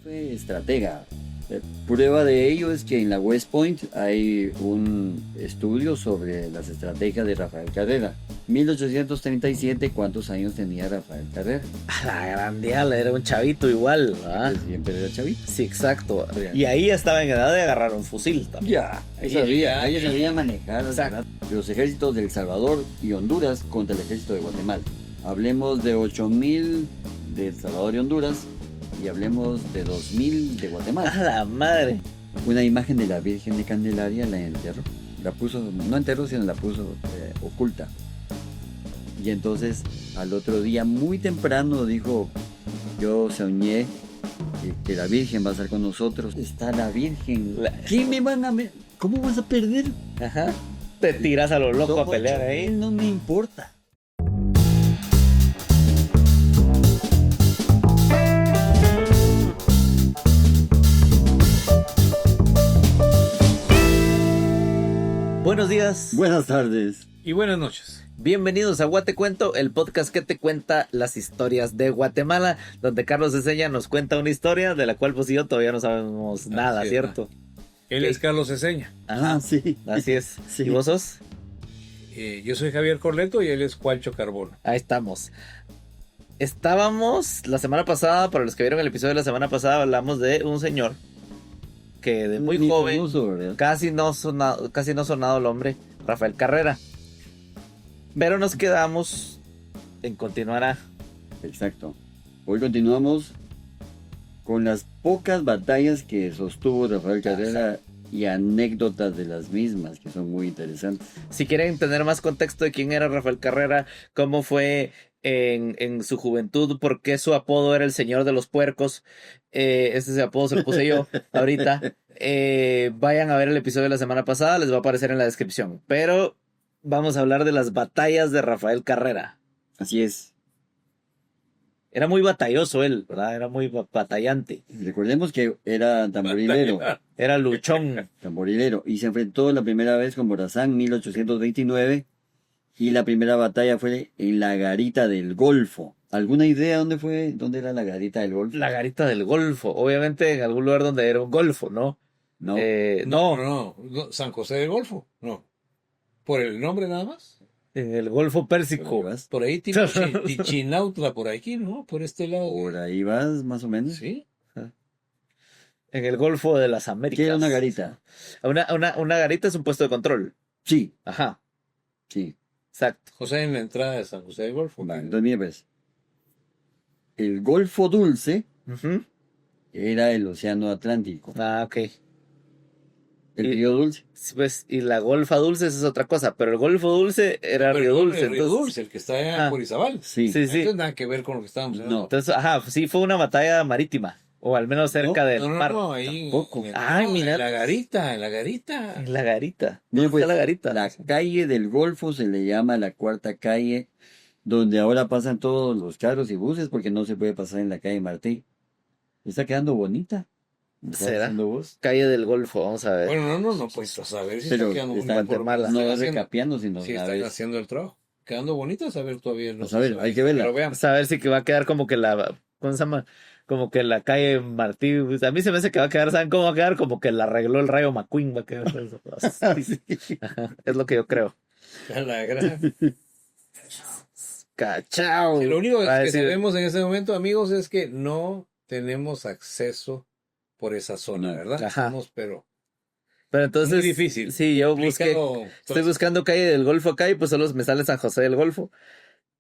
fue estratega. Prueba de ello es que en la West Point hay un estudio sobre las estrategias de Rafael Carrera. 1837, ¿cuántos años tenía Rafael Carrera? A la grandiala, era un chavito igual, ¿verdad? Pues siempre era chavito. Sí, exacto. Y ahí ya estaba en edad de agarrar un fusil también. Ya, ahí sabía manejar los ejércitos de El Salvador y Honduras contra el ejército de Guatemala. Hablemos de 8,000 de El Salvador y Honduras y hablemos de 2,000 de Guatemala. ¡A la madre! Una imagen de la Virgen de Candelaria la enterró. La puso, no enterró, sino la puso oculta. Y entonces al otro día, muy temprano, dijo: yo soñé que la Virgen va a estar con nosotros. Está la Virgen. ¿Qué me van a ver? ¿Cómo vas a perder? Ajá. Te tiras a lo loco a pelear ahí. No me importa. Buenos días. Buenas tardes. Y buenas noches. Bienvenidos a Guate Cuento, el podcast que te cuenta las historias de Guatemala, donde Carlos Eseña nos cuenta una historia de la cual pues yo todavía no sabemos nada, Así es, ¿cierto? Él es Carlos Eseña. Ajá, sí. así es. Sí. ¿Y vos sos? Yo soy Javier Corleto y él es Juancho Carbono. Ahí estamos. Estábamos la semana pasada, para los que vieron el episodio de la semana pasada, hablamos de un señor que de muy joven, famoso, casi no sonado el hombre, Rafael Carrera. Pero nos quedamos en continuar. Exacto. Hoy continuamos con las pocas batallas que sostuvo Rafael Carrera y anécdotas de las mismas, que son muy interesantes. Si quieren tener más contexto de quién era Rafael Carrera, cómo fue en su juventud, por qué su apodo era el Señor de los Puercos, ese apodo se lo puse yo ahorita. Vayan a ver el episodio de la semana pasada, les va a aparecer en la descripción. Pero vamos a hablar de las batallas de Rafael Carrera. Así es. Era muy batalloso él, ¿verdad? Era muy batallante. Recordemos que era tamborilero. Era luchón. Tamborilero. Y se enfrentó la primera vez con Morazán en 1829. Y la primera batalla fue en la Garita del Golfo. ¿Alguna idea dónde fue? ¿Dónde era la Garita del Golfo? La Garita del Golfo. Obviamente en algún lugar donde era un golfo, ¿no? No. No, San José del Golfo. No. ¿Por el nombre nada más? En el Golfo Pérsico. Por ahí tipo Chinautla, por aquí, ¿no? Por este lado. Por ahí vas, más o menos. Sí. En el Golfo de las Américas. ¿Qué era una garita? Una garita es un puesto de control. Sí, Ajá, sí. exacto. José en la entrada de San José del Golfo. Vale, entonces mira pues. El Golfo Dulce Ujú. era el Océano Atlántico. Ah, ok. El Río Dulce. Sí, pues, y la Golfa Dulce esa es otra cosa, pero el Golfo Dulce era Pero Río Dulce. el Río Entonces, Dulce, el que está allá por Izabal. Sí. sí, sí. Entonces nada que ver con lo que estábamos hablando. No. Entonces, ajá, sí, fue una batalla marítima, o al menos cerca del mar. No, ahí. Tampoco. Ay, mira. En la garita, en la garita. En la garita. Mira, ¿Dónde pues, está la garita? la calle del Golfo se le llama la cuarta calle, donde ahora pasan todos los carros y buses, porque no se puede pasar en la calle Martí. Está quedando bonita. ¿Estás ¿Será? haciendo vos? Calle del Golfo, vamos a ver. Bueno, no, pues a saber si Pero está quedando está bonita. Guatemala. No Están es haciendo- recapeando, sino Sí, a están ver. haciendo el trabajo. Quedando bonita, a ver todavía no. Pues a ver, hay que verla. Pero veamos. A ver si que va a quedar como que la, ¿cómo se llama? Como que la calle Martí, pues, a mí se me hace que va a quedar, ¿saben cómo va a quedar? Como que la arregló el Rayo McQueen, va a quedar eso. Ajá, es lo que yo creo. La gran- Cachao. Lo único Va a que decir- sabemos en este momento, amigos, es que no tenemos acceso por esa zona, ¿verdad? Ajá. Estamos, pero Pero entonces, muy difícil. sí, yo busqué, complicado. estoy buscando calle del Golfo acá y pues solo me sale San José del Golfo.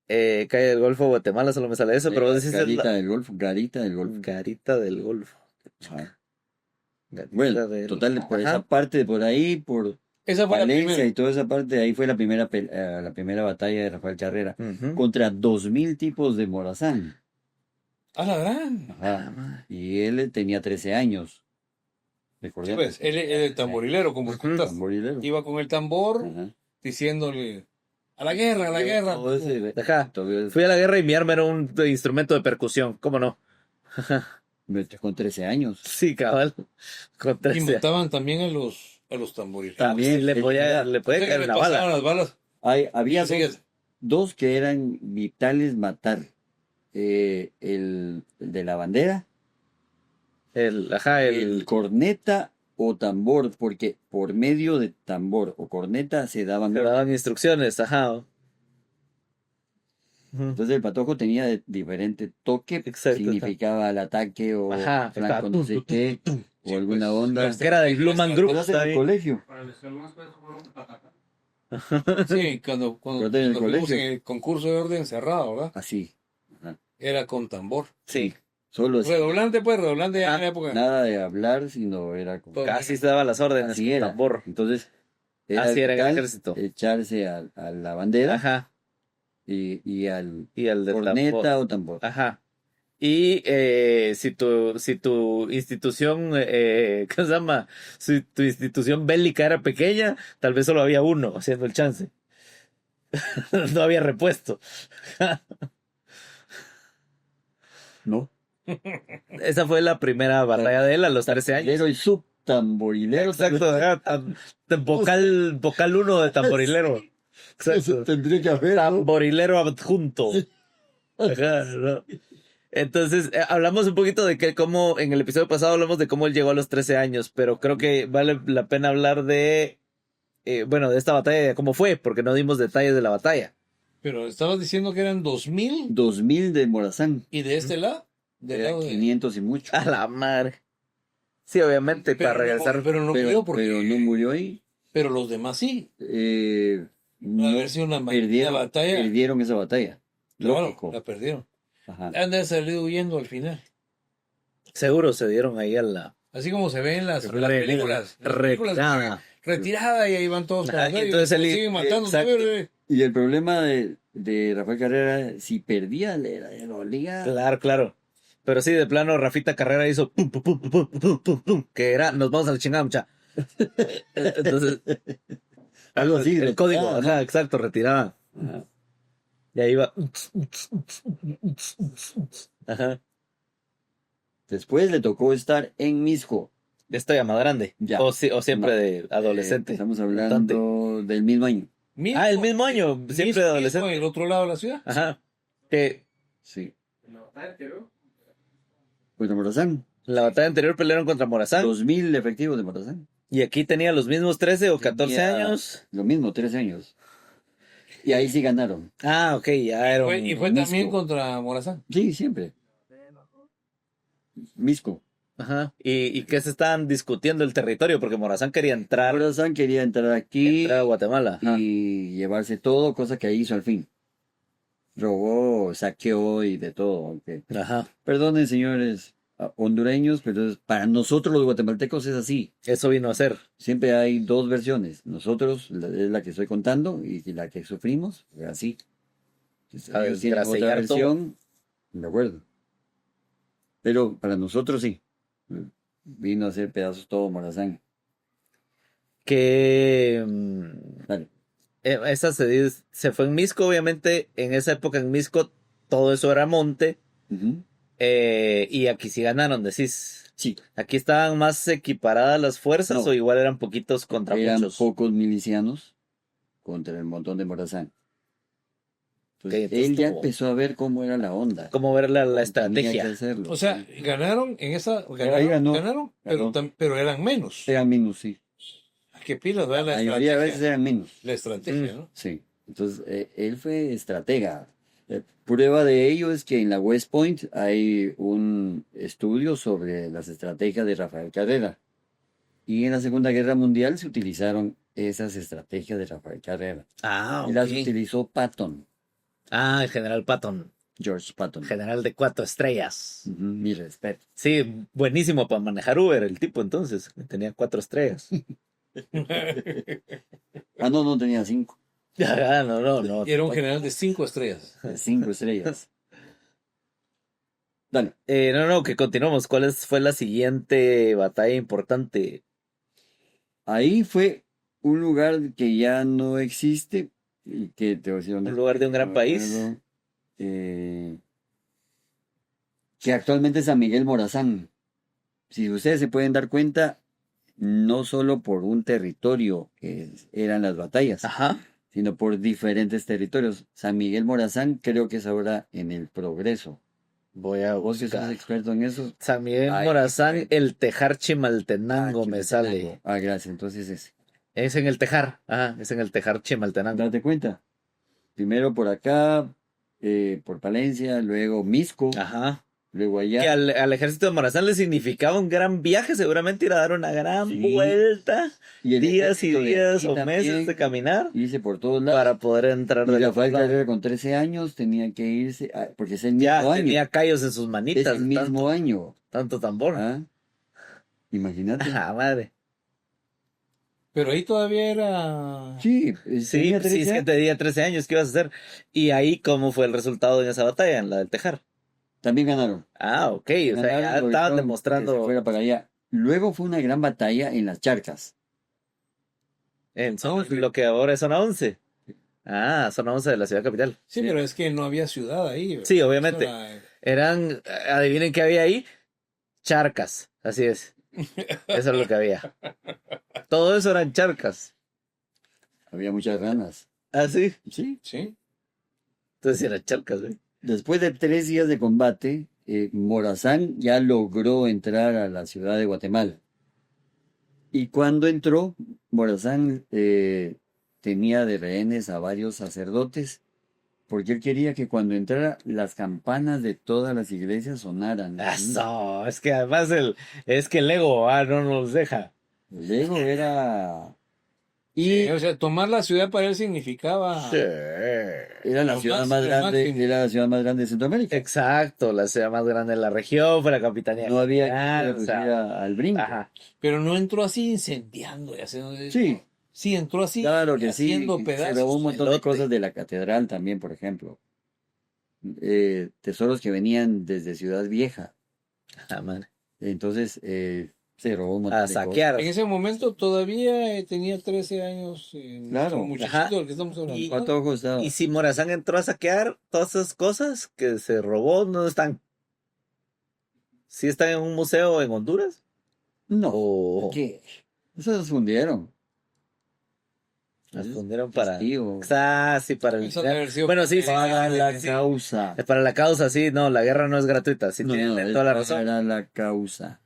Calle del Golfo, Guatemala, solo me sale eso, pero vos decís Garita del Golfo, Garita del Golfo. Garita del Golfo. Ajá. Garita Bueno, del- total, por Ajá. esa parte de por ahí, por Esa fue la Valencia primera. y toda esa parte, ahí fue la primera batalla de Rafael Carrera Ujú. contra 2,000 tipos de Morazán. A la gran. Ajá. Y él tenía 13 años. Sí, Recordemos. pues, él es el tamborilero, como Ujú. cuentas. Tamborilero. Iba con el tambor Ajá. diciéndole a la guerra, a la guerra. Todo ese- Ajá. todo Fui a la guerra y mi arma era un instrumento de percusión, ¿cómo no? con 13 años. Sí, cabal. Con Y 13. montaban también a los tamborileros. También le podía O sea, que caer le una pasaban bala. las balas. Había Sí, dos que eran vitales matar. El de la bandera, el corneta o tambor, porque por medio de tambor o corneta se daban le daban instrucciones, ajá. Ujú. Entonces el patojo tenía diferente toque, Exacto, significaba el ataque o ajá, flanco no sé qué, o Sí, alguna pues, onda. las Que era del Blue Man Group. ¿Recuerdas en está el bien. colegio? Sí, cuando ¿Recuerdas en el fuimos colegio? en el concurso de orden cerrado, ¿verdad? Así. Ajá. Era con tambor. Sí, Solo así. Redoblante ya en la época. Nada de hablar, sino era como... Todo. casi se daban las órdenes Así con era. tambor. Entonces, era Así era en el vital ejército. echarse a la bandera Ajá. y al Y el de corneta tambor. o tambor. Ajá. Y si tu institución, ¿cómo se llama? Si tu institución bélica era pequeña, tal vez solo había uno haciendo el chance. No había repuesto. ¿No? Esa fue la primera batalla de él a los 13 años. Tamborilero y subtamborilero. Exacto, era vocal 1 de tamborilero. Eso Exacto. tendría que haber, ¿no? Tamborilero adjunto. Ajá, ¿no? Entonces, hablamos un poquito de que cómo, en el episodio pasado hablamos de cómo él llegó a los 13 años, pero creo que vale la pena hablar de, bueno, de esta batalla, de cómo fue, porque no dimos detalles de la batalla. Pero estabas diciendo que eran 2000 2000 de Morazán. y de este lado, del Era lado de... 500 y mucho. A la madre. Sí, obviamente, Pero para regresar. pero no murió porque... pero no murió ahí. Pero los demás sí. No haber sido una perdieron, batalla. perdieron esa batalla. Claro, Lógico. la perdieron. Ajá. Han de haber salido huyendo al final. Seguro se dieron ahí a la Así como se ve en las películas. Las películas retirada. retirada y ahí van todos. Ajá, para y entonces y él- siguen matando. exacto. Y el problema de Rafael Carrera, si perdía, le dolía. Claro. Pero sí, de plano, Rafita Carrera hizo pum, pum, pum, pum, pum, pum, pum, que era, nos vamos a la chingada, mucha. Entonces, Algo así. el código, retiraba, ¿no? ajá, exacto, retiraba. Ajá. Y ahí va. Ajá. Después le tocó estar en Misco. Esto ya más grande. Ya. O siempre No. de adolescente. Estamos hablando del mismo año. Ah, el mismo año, siempre de adolescente. En el otro lado de la ciudad. Ajá. Que Sí. Pues de Morazán. la batalla anterior pelearon contra Morazán. 2000 efectivos de Morazán. Y aquí tenía los mismos 13 o 14 Tenía años. Lo mismo, 13 años. Y ahí sí ganaron. Ah, ok, ya era un... Y fue Misco. también contra Morazán. Sí, siempre. Misco. Ajá. ¿Y qué se estaban discutiendo el territorio? Porque Morazán quería entrar, Morazán quería entrar aquí entrar a Guatemala. Ajá. y llevarse todo, cosa que hizo al fin. Robó, saqueó y de todo. aunque- Ajá. Perdonen, señores hondureños, pero para nosotros los guatemaltecos es así. Eso vino a ser. Siempre hay dos versiones. Nosotros, es la que estoy contando, y la que sufrimos, fue así. Entonces, A ellos tienen otra desgrasellar todo. versión, de acuerdo. Pero para nosotros sí. Vino a hacer pedazos todo Morazán. Que Dale. esa se fue en Misco, obviamente. En esa época en Misco todo eso era monte. Ujú. Y aquí sí ganaron, decís. Sí, ¿Aquí estaban más equiparadas las fuerzas No. o igual eran poquitos contra eran muchos? pocos milicianos contra el montón de Morazán. Entonces, Ok, entonces él ya tuvo- empezó a ver cómo era la onda. ¿Cómo ver la Tenía que estrategia? hacerlo. O sea, ganaron en esa. Ahí ganó. Ganaron, pero, Ganó. pero eran menos. Eran menos, sí. ¿Qué pilas, ¿verdad? La mayoría de veces eran menos. La estrategia, ¿no? Sí. Entonces, él fue estratega. Prueba de ello es que en la West Point hay un estudio sobre las estrategias de Rafael Carrera. Y en la Segunda Guerra Mundial se utilizaron esas estrategias de Rafael Carrera. Ah, Y las ok. utilizó Patton, Ah, el general Patton. George Patton. General de 4 estrellas. Ujú, mi respeto. Sí, buenísimo para manejar Uber el tipo entonces. Tenía 4 estrellas. Ah, no, tenía 5. Ah, no. Y era un general de 5 estrellas. 5 estrellas. Dale. No, que continuamos. Fue la siguiente batalla importante? Ahí fue un lugar que ya no existe y que te voy a decir dónde. Un lugar de un gran No me país. acuerdo. Que actualmente es San Miguel Morazán. Si ustedes se pueden dar cuenta, no solo por un territorio que eran las batallas, Ajá. sino por diferentes territorios. San Miguel Morazán creo que es ahora en el Progreso. Voy a Vos que sos buscar. experto en eso. San Miguel Ay, Morazán, el Tejar Chimaltenango me sale. Ah, gracias. Entonces Es en el Tejar. Ajá, es en el Tejar Chimaltenango. date cuenta. Primero por acá, por Palencia, luego Misco, Ajá. luego Que allá. al ejército de Morazán le significaba un gran viaje, seguramente ir a dar una gran Sí. vuelta, Y el días y ejército de días aquí o meses también, de caminar irse por todos lados. para poder entrar Y de Rafael otro lado. Carrera con 13 años tenía que irse, porque es el mismo Ya año. tenía callos en sus Es manitas, el mismo tanto, año. tanto tambor. ¿Ah? Imagínate. Ajá, madre. Pero ahí todavía era... Sí, Sí, tenía pues sí, 13 es que años. tenía 13 años, ¿qué ibas a hacer? Y ahí, ¿cómo fue el resultado en esa batalla, en la del Tejar? También ganaron. Ah, ok, o sea, ya Ganaron, estaban lograron que se demostrando fuera para allá. Luego fue una gran batalla en las Charcas. en lo que ahora es zona 11. Ah, zona 11 de la ciudad capital. Sí, pero es que no había ciudad ahí. ¿verdad? Sí, obviamente. Eso era- Eran, adivinen qué había ahí, charcas, así es. Eso es lo que había. Todo eso eran charcas. Había muchas ranas. Ah, sí. Sí. Sí. Entonces eran charcas, güey. Después de 3 días de combate, Morazán ya logró entrar a la ciudad de Guatemala. Y cuando entró, Morazán tenía de rehenes a varios sacerdotes, porque él quería que cuando entrara las campanas de todas las iglesias sonaran. Eso, es que además es que el ego no nos deja. El ego era... Y O sea, tomar la ciudad para él significaba... era la Lo ciudad más- más lo grande, máximo. era la ciudad más grande de Centroamérica. Exacto, la ciudad más grande de la región fue la capitanía. No había General, que o sea, ir al brinco. ajá. Pero no entró así incendiando y haciendo... Sí, Sí, entró así claro que sí. haciendo Se pedazos. robó un montón de elote. cosas de la catedral también, por ejemplo. Tesoros que venían desde Ciudad Vieja. Ah, madre. Entonces, se robó un montón A de saquear. En ese momento todavía tenía 13 años. Claro. Nuestro muchachito Ajá. del que estamos hablando. Y- cosas. ¿Cuánto ojo estaba? Y si Morazán entró a saquear todas esas cosas que se robó, ¿no están? ¿Sí están en un museo en Honduras? No. ¿O ¿Qué? Eso se fundieron. las fundieron para... Testigos. Ah, sí, para el... Eso debe haber sido- Bueno, sí, sí. Para la sí. causa. Para la causa, sí, no, la guerra no es gratuita, sí, No, tienen no, toda la esa razón. era la causa.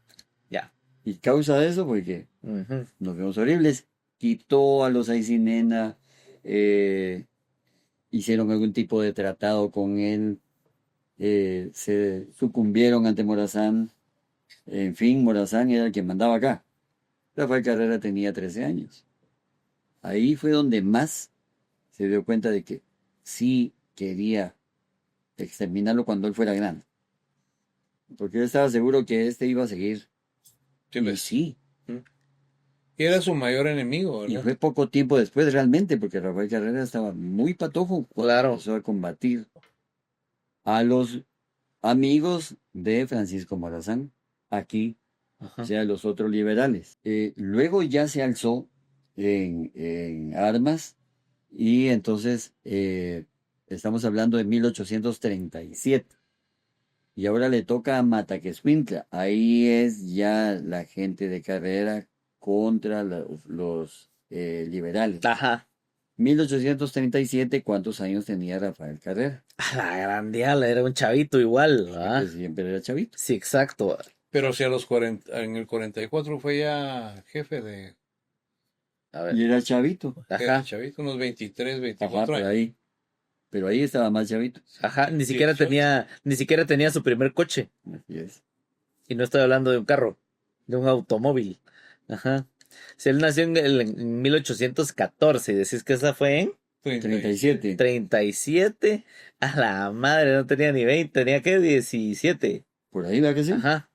Ya. Y causa de eso, porque Ujú. nos vemos horribles. Quitó a los Aycinena, hicieron algún tipo de tratado con él, se sucumbieron ante Morazán. En fin, Morazán era el que mandaba acá. Rafael Carrera tenía 13 años. Ahí fue donde más se dio cuenta de que sí quería exterminarlo cuando él fuera grande. Porque él estaba seguro que este iba a seguir. Sí, Y ves. sí. Y era su mayor enemigo, Y ¿verdad? fue poco tiempo después realmente, porque Rafael Carrera estaba muy patojo cuando Claro. empezó a combatir a los amigos de Francisco Morazán, aquí, Ajá. o sea, los otros liberales. Luego ya se alzó en armas y entonces estamos hablando de 1837. Y ahora le toca a Mataquescuintla. Ahí es ya la gente de Carrera contra los liberales. Ajá. 1837, ¿cuántos años tenía Rafael Carrera? A la grandiala, era un chavito igual, ¿verdad? Pues siempre era chavito. Sí, exacto. Pero si a los 40, en el 44 fue ya jefe de... A ver. Y era chavito. Ajá. Chavito, unos 23, Ajá, 24 por años. ahí. Pero ahí estaba más chavito. Ajá, ni siquiera 18. tenía su primer coche. Así es. Y no estoy hablando de un carro, de un automóvil. Ajá. Si él nació en 1814, y decís que esa fue en 37. 37, a la madre, no tenía ni 20, tenía que 17. Por ahí, ¿verdad que sí? Ajá.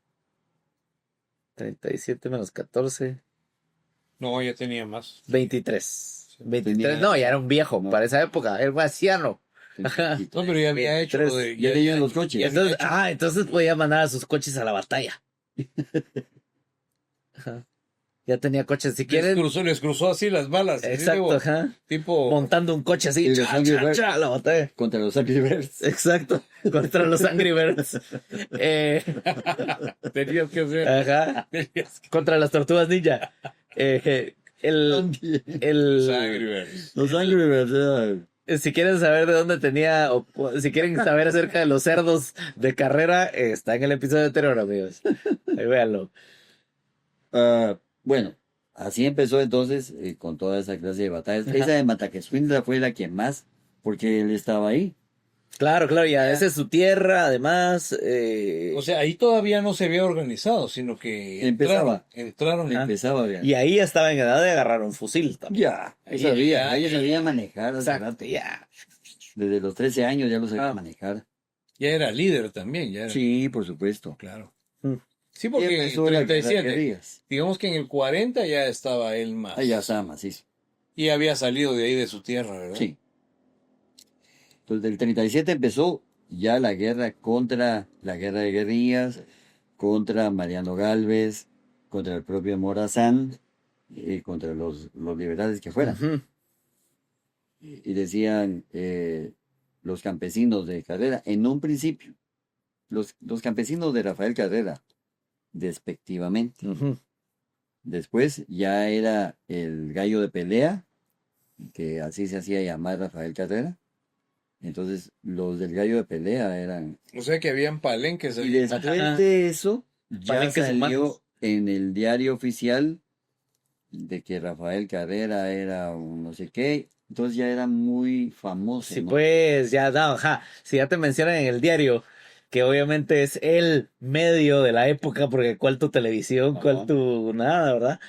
37 menos 14, No, ya tenía más. 23. 23, Tenía- no, ya era un viejo No. para esa época, era un anciano. Ajá. No, pero ya había hecho Tres. lo de... Ya leían los coches. Y entonces, entonces podía mandar a sus coches a la batalla. Ajá. Ya tenía coches, si quieren. Les cruzó así las balas. así Exacto, de- ajá. Tipo... Montando un coche así, Y los Angry Birds. a la batalla. Contra los Angry Birds. Exacto, contra los Angry Birds. Tenías que hacer... Ajá, tenías que- contra las tortugas ninja. El, Los Angry el, Birds. Los Angry Birds era Si quieren saber de dónde tenía, o si quieren saber acerca de los cerdos de carrera, está en el episodio anterior, amigos. Ahí véanlo. Bueno, así empezó entonces con toda esa clase de batallas. Ajá. Esa de Mataquescuintla fue la que más, porque él estaba ahí. Claro, claro, y esa es su tierra, además. O sea, ahí todavía no se había organizado, sino que Empezaba. entraron y- Empezaba bien. y ahí ya estaba en edad de agarrar un fusil también. Ya, Ahí ella sabía manejar hace Exacto, rato. ya. Desde los 13 años ya lo sabía manejar. ya era líder también, ya era, Sí, por supuesto. claro. Mm. Sí, Y porque en el empezó la guerra de 37, guerrillas. digamos que en el 40 ya estaba él más. Ah, ya estaba macizo. Y había salido de ahí de su tierra, ¿verdad? Sí. Entonces, del 37 empezó ya la guerra contra la guerra de guerrillas, contra Mariano Galvez, contra el propio Morazán, y contra los liberales que fueran. Ujú. Y decían los campesinos de Carrera, en un principio, los campesinos de Rafael Carrera, despectivamente. Ujú. Después ya era el gallo de pelea, que así se hacía llamar Rafael Carrera. Entonces, los del gallo de pelea eran... O sea que habían palenques Y ahí. después Ajá. de eso, ya Palenques salió humanos. en el diario oficial de que Rafael Carrera era un no sé qué. Entonces ya era muy famoso, Sí, ¿no? pues ya, no, ajá. Si ya te mencionan en el diario, que obviamente es el medio de la época, porque cuál tu televisión, cuál Ajá. tu nada, ¿verdad?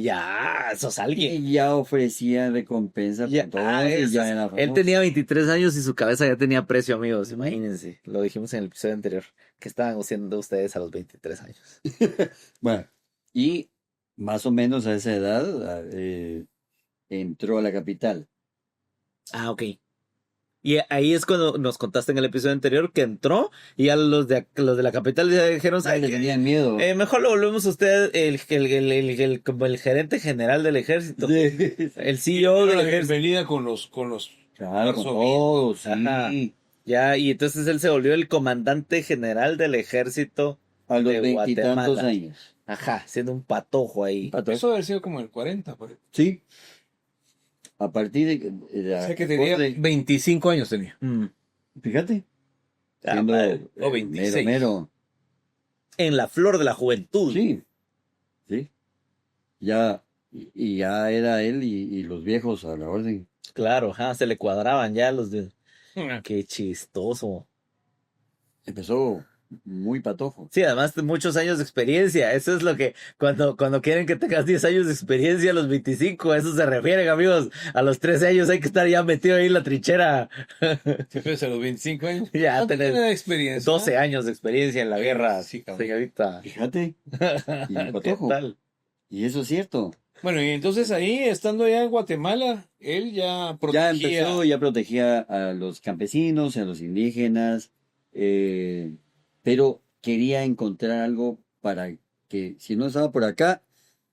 Ya, sos alguien. Y ya ofrecía recompensa Ya, por todo y ya era él famoso. tenía 23 años y su cabeza ya tenía precio, amigos. Imagínense, lo dijimos en el episodio anterior. ¿Qué estaban haciendo ustedes a los 23 años? Bueno, y más o menos a esa edad entró a la capital. Ah, ok. Y ahí es cuando nos contaste en el episodio anterior que entró y a los de la capital le dijeron, Ah, ¿sabe le qué? tenían miedo. Mejor lo volvemos a usted como el gerente general del ejército, el CEO del La ejército. bienvenida con los Claro, con marzo- todos, sí. Ajá. Ya, y entonces él se volvió el comandante general del ejército A los de veintitantos Guatemala. años. Ajá, siendo un patojo ahí. Eso debe haber sido como el 40, por ahí. Sí. A partir de O sea que tenía acorde- 25 años tenía. Mm. fíjate, Ah, siendo madre. O 26. mero, En la flor de la juventud. sí, sí. Ya, y ya era él y los viejos a la orden. Claro, ajá, se le cuadraban ya los de... Qué chistoso. Empezó muy patojo. Sí, además de muchos años de experiencia. Eso es lo que, cuando quieren que tengas 10 años de experiencia a los 25, a eso se refieren, amigos. A los 13 años hay que estar ya metido ahí en la trinchera. Si fuese a los 25 años. Ya ¿Cuánto tenés tiene de experiencia? 12 años de experiencia en la guerra, Sí, cabrón. señorita. Fíjate, y ¿Qué patojo. tal? Y eso es cierto. Bueno, y entonces ahí, estando allá en Guatemala, él ya Ya protegía. empezó, ya protegía a los campesinos, a los indígenas, pero quería encontrar algo para que, si no estaba por acá,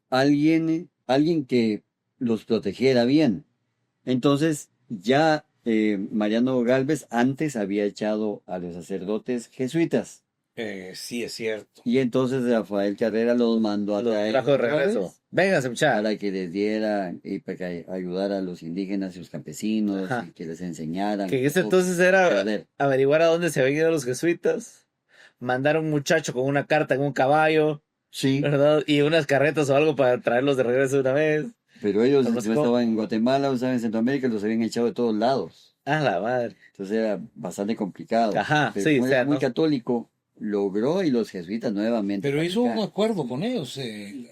alguien que los protegiera bien. Entonces, ya Mariano Galvez antes había echado a los sacerdotes jesuitas. Sí, es cierto. Y entonces Rafael Carrera los mandó a Los traer trajo de otra regreso. vez Véngase, muchachos. para que les diera y para que ayudara a los indígenas y los campesinos Ajá. y que les enseñaran. Que en ese todo. entonces era Joder. averiguar a dónde se habían ido los jesuitas, mandar a un muchacho con una carta en un caballo, Sí, ¿verdad? Y unas carretas o algo para traerlos de regreso de una vez. pero ellos Pero no ¿cómo? estaban en Guatemala o estaban en Centroamérica, los habían echado de todos lados. Ah, la madre. Entonces era bastante complicado. Ajá, Pero sí, como o era sea, muy ¿no? católico, logró y los jesuitas nuevamente. Pero para hizo acá. un acuerdo con ellos. Sí.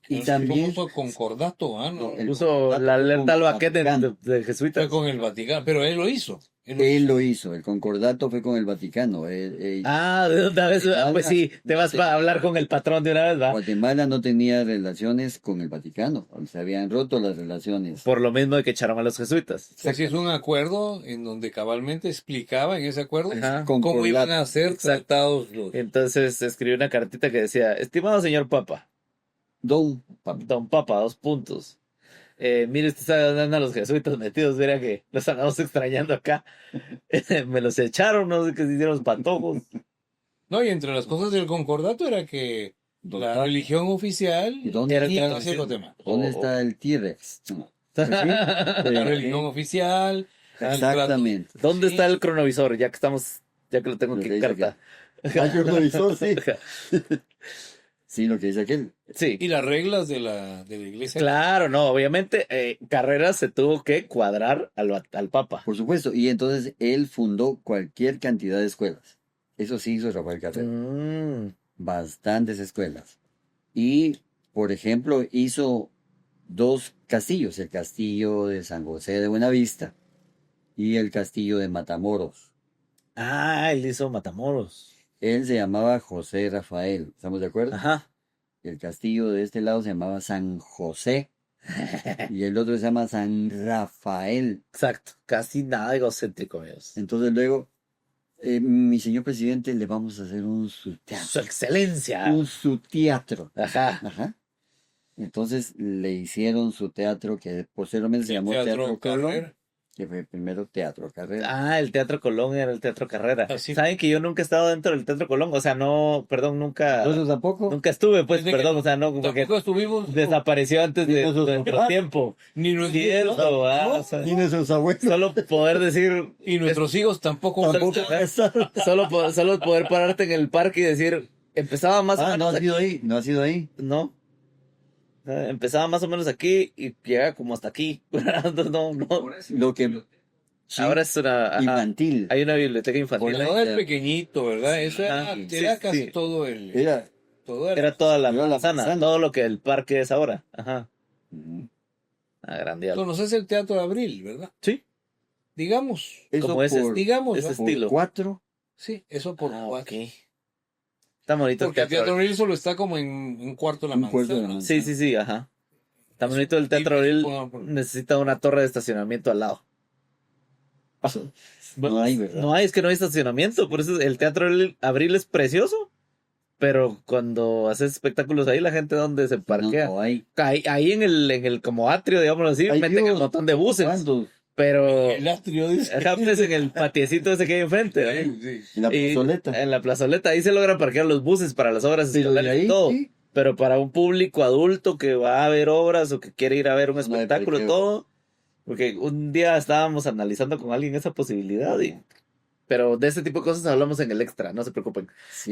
Y también- famoso concordato, ¿no? No, el Puso concordato la fue alerta con al el baquete Vaticano. de jesuitas. Fue con el Vaticano, pero él lo hizo. Él lo hizo, el concordato fue con el Vaticano. Ah, de una vez, pues sí, te vas a hablar con el patrón de una vez, ¿va? Guatemala no tenía relaciones con el Vaticano, se habían roto las relaciones. Por lo mismo de que echaron a los jesuitas. Así es un acuerdo en donde cabalmente explicaba en ese acuerdo Ajá. cómo Concordato. iban a ser Exacto. tratados los... Entonces escribió una cartita que decía, estimado señor Papa, Don Pablo. don Papa, 2 puntos. Mire, usted sabe dónde andan los jesuitas metidos, mira que los andamos extrañando acá. Me los echaron, no sé qué se hicieron los patojos. No, y entre las cosas del concordato era que la religión oficial ¿Y dónde, Era- tenía que entonces- ser Guatemala. dónde Oh, está el T-Rex? La religión oficial. Exactamente. ¿Dónde Sí. está el cronovisor? Ya que lo tengo Lo aquí que en dice carta. Ah, yo no hizo, sí. Sí, lo que dice aquel. Sí. Y las reglas de la iglesia. Claro, no, obviamente Carreras se tuvo que cuadrar al Papa. Por supuesto. Y entonces él fundó cualquier cantidad de escuelas. Eso sí hizo Rafael Carrera. Mm, Bastantes escuelas. Y, por ejemplo, hizo 2 castillos. El castillo de San José de Buenavista y el castillo de Matamoros. él hizo Matamoros. Él se llamaba José Rafael. ¿Estamos de acuerdo? Ajá. El castillo de este lado se llamaba San José y el otro se llama San Rafael. Exacto. Casi nada egocéntrico, amigos. Entonces luego, mi señor presidente, le vamos a hacer un Su subteatro. excelencia. Un subteatro. Ajá. Ajá. Entonces le hicieron su teatro que posteriormente se llamó Teatro Colón, Carrera. que fue primero Teatro Carrera. El Teatro Colón era el Teatro Carrera. Así. ¿Saben que yo nunca he estado dentro del Teatro Colón? O sea, no, perdón, nunca Tampoco. estuve, pues, Desde que perdón, o sea, no, porque Tampoco estuvimos. desapareció antes de Ni nuestros nuestro papás. tiempo. Ni nuestros Cierto, no, o sea, Ni nuestros abuelos. solo poder decir, y nuestros hijos tampoco. Tampoco. solo poder pararte en el parque y decir, empezaba más o Ah, no menos ha sido ahí. No ha sido ahí. no. Empezaba más o menos aquí y llega como hasta aquí. No. Lo que... sí, Ahora es una, ajá, infantil. hay una biblioteca infantil. Por Todo el pequeñito, ¿verdad? Eso era, Ajá, era sí, casi sí. todo el. Era... Todo Era toda la Era la manzana, manzana. todo lo que el parque es ahora. Ajá. Ujú. Grandial. Conoces el Teatro de Abril, ¿verdad? Sí, Digamos. Eso como ese, por, Digamos. ese ¿verdad? por estilo. 4. Sí, eso por Ah, cuatro. ok. Está bonito el Porque el teatro. Teatro de Abril solo está como en un cuarto de la Un cuarto de la manzana. manzana. Sí, ajá. Está Eso, bonito el Teatro y- Abril. por- Necesita una torre de estacionamiento al lado. No hay, ¿verdad? No hay, es que no hay estacionamiento. Por eso el Teatro Abril es precioso. Pero cuando haces espectáculos ahí, la gente donde se parquea. No hay. Ahí en el como atrio, digámoslo así, Ay, meten Dios. un montón de buses. ¿Cuándo? Pero El atrio dice. ajá, pues, en el patiecito ese que hay enfrente. ¿no? Sí. En la Y plazoleta. en la plazoleta, ahí se logran parquear los buses para las obras Pero de escolares y ahí, todo. sí. Pero para un público adulto que va a ver obras o que quiere ir a ver un No hay espectáculo, parqueo. todo. Porque un día estábamos analizando con alguien esa posibilidad. Pero de este tipo de cosas hablamos en el extra, no se preocupen. Sí.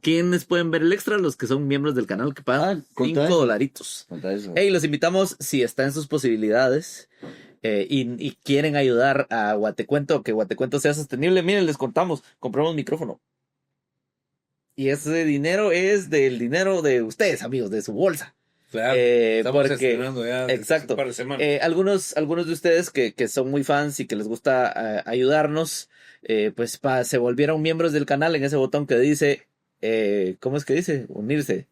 ¿Quiénes pueden ver el extra? Los que son miembros del canal que pagan contra 5 eso. dolaritos. Contra eso. Hey, los invitamos, si está en sus posibilidades y quieren ayudar a Guatecuento, que Guatecuento sea sostenible, miren, les contamos, compramos un micrófono. Y ese dinero es del dinero de ustedes, amigos, de su bolsa. Claro. Porque, estrenando ya exacto. un par de semanas. Algunos de ustedes que son muy fans y que les gusta ayudarnos, pues se volvieron miembros del canal en ese botón que dice, ¿cómo es que dice? Unirse.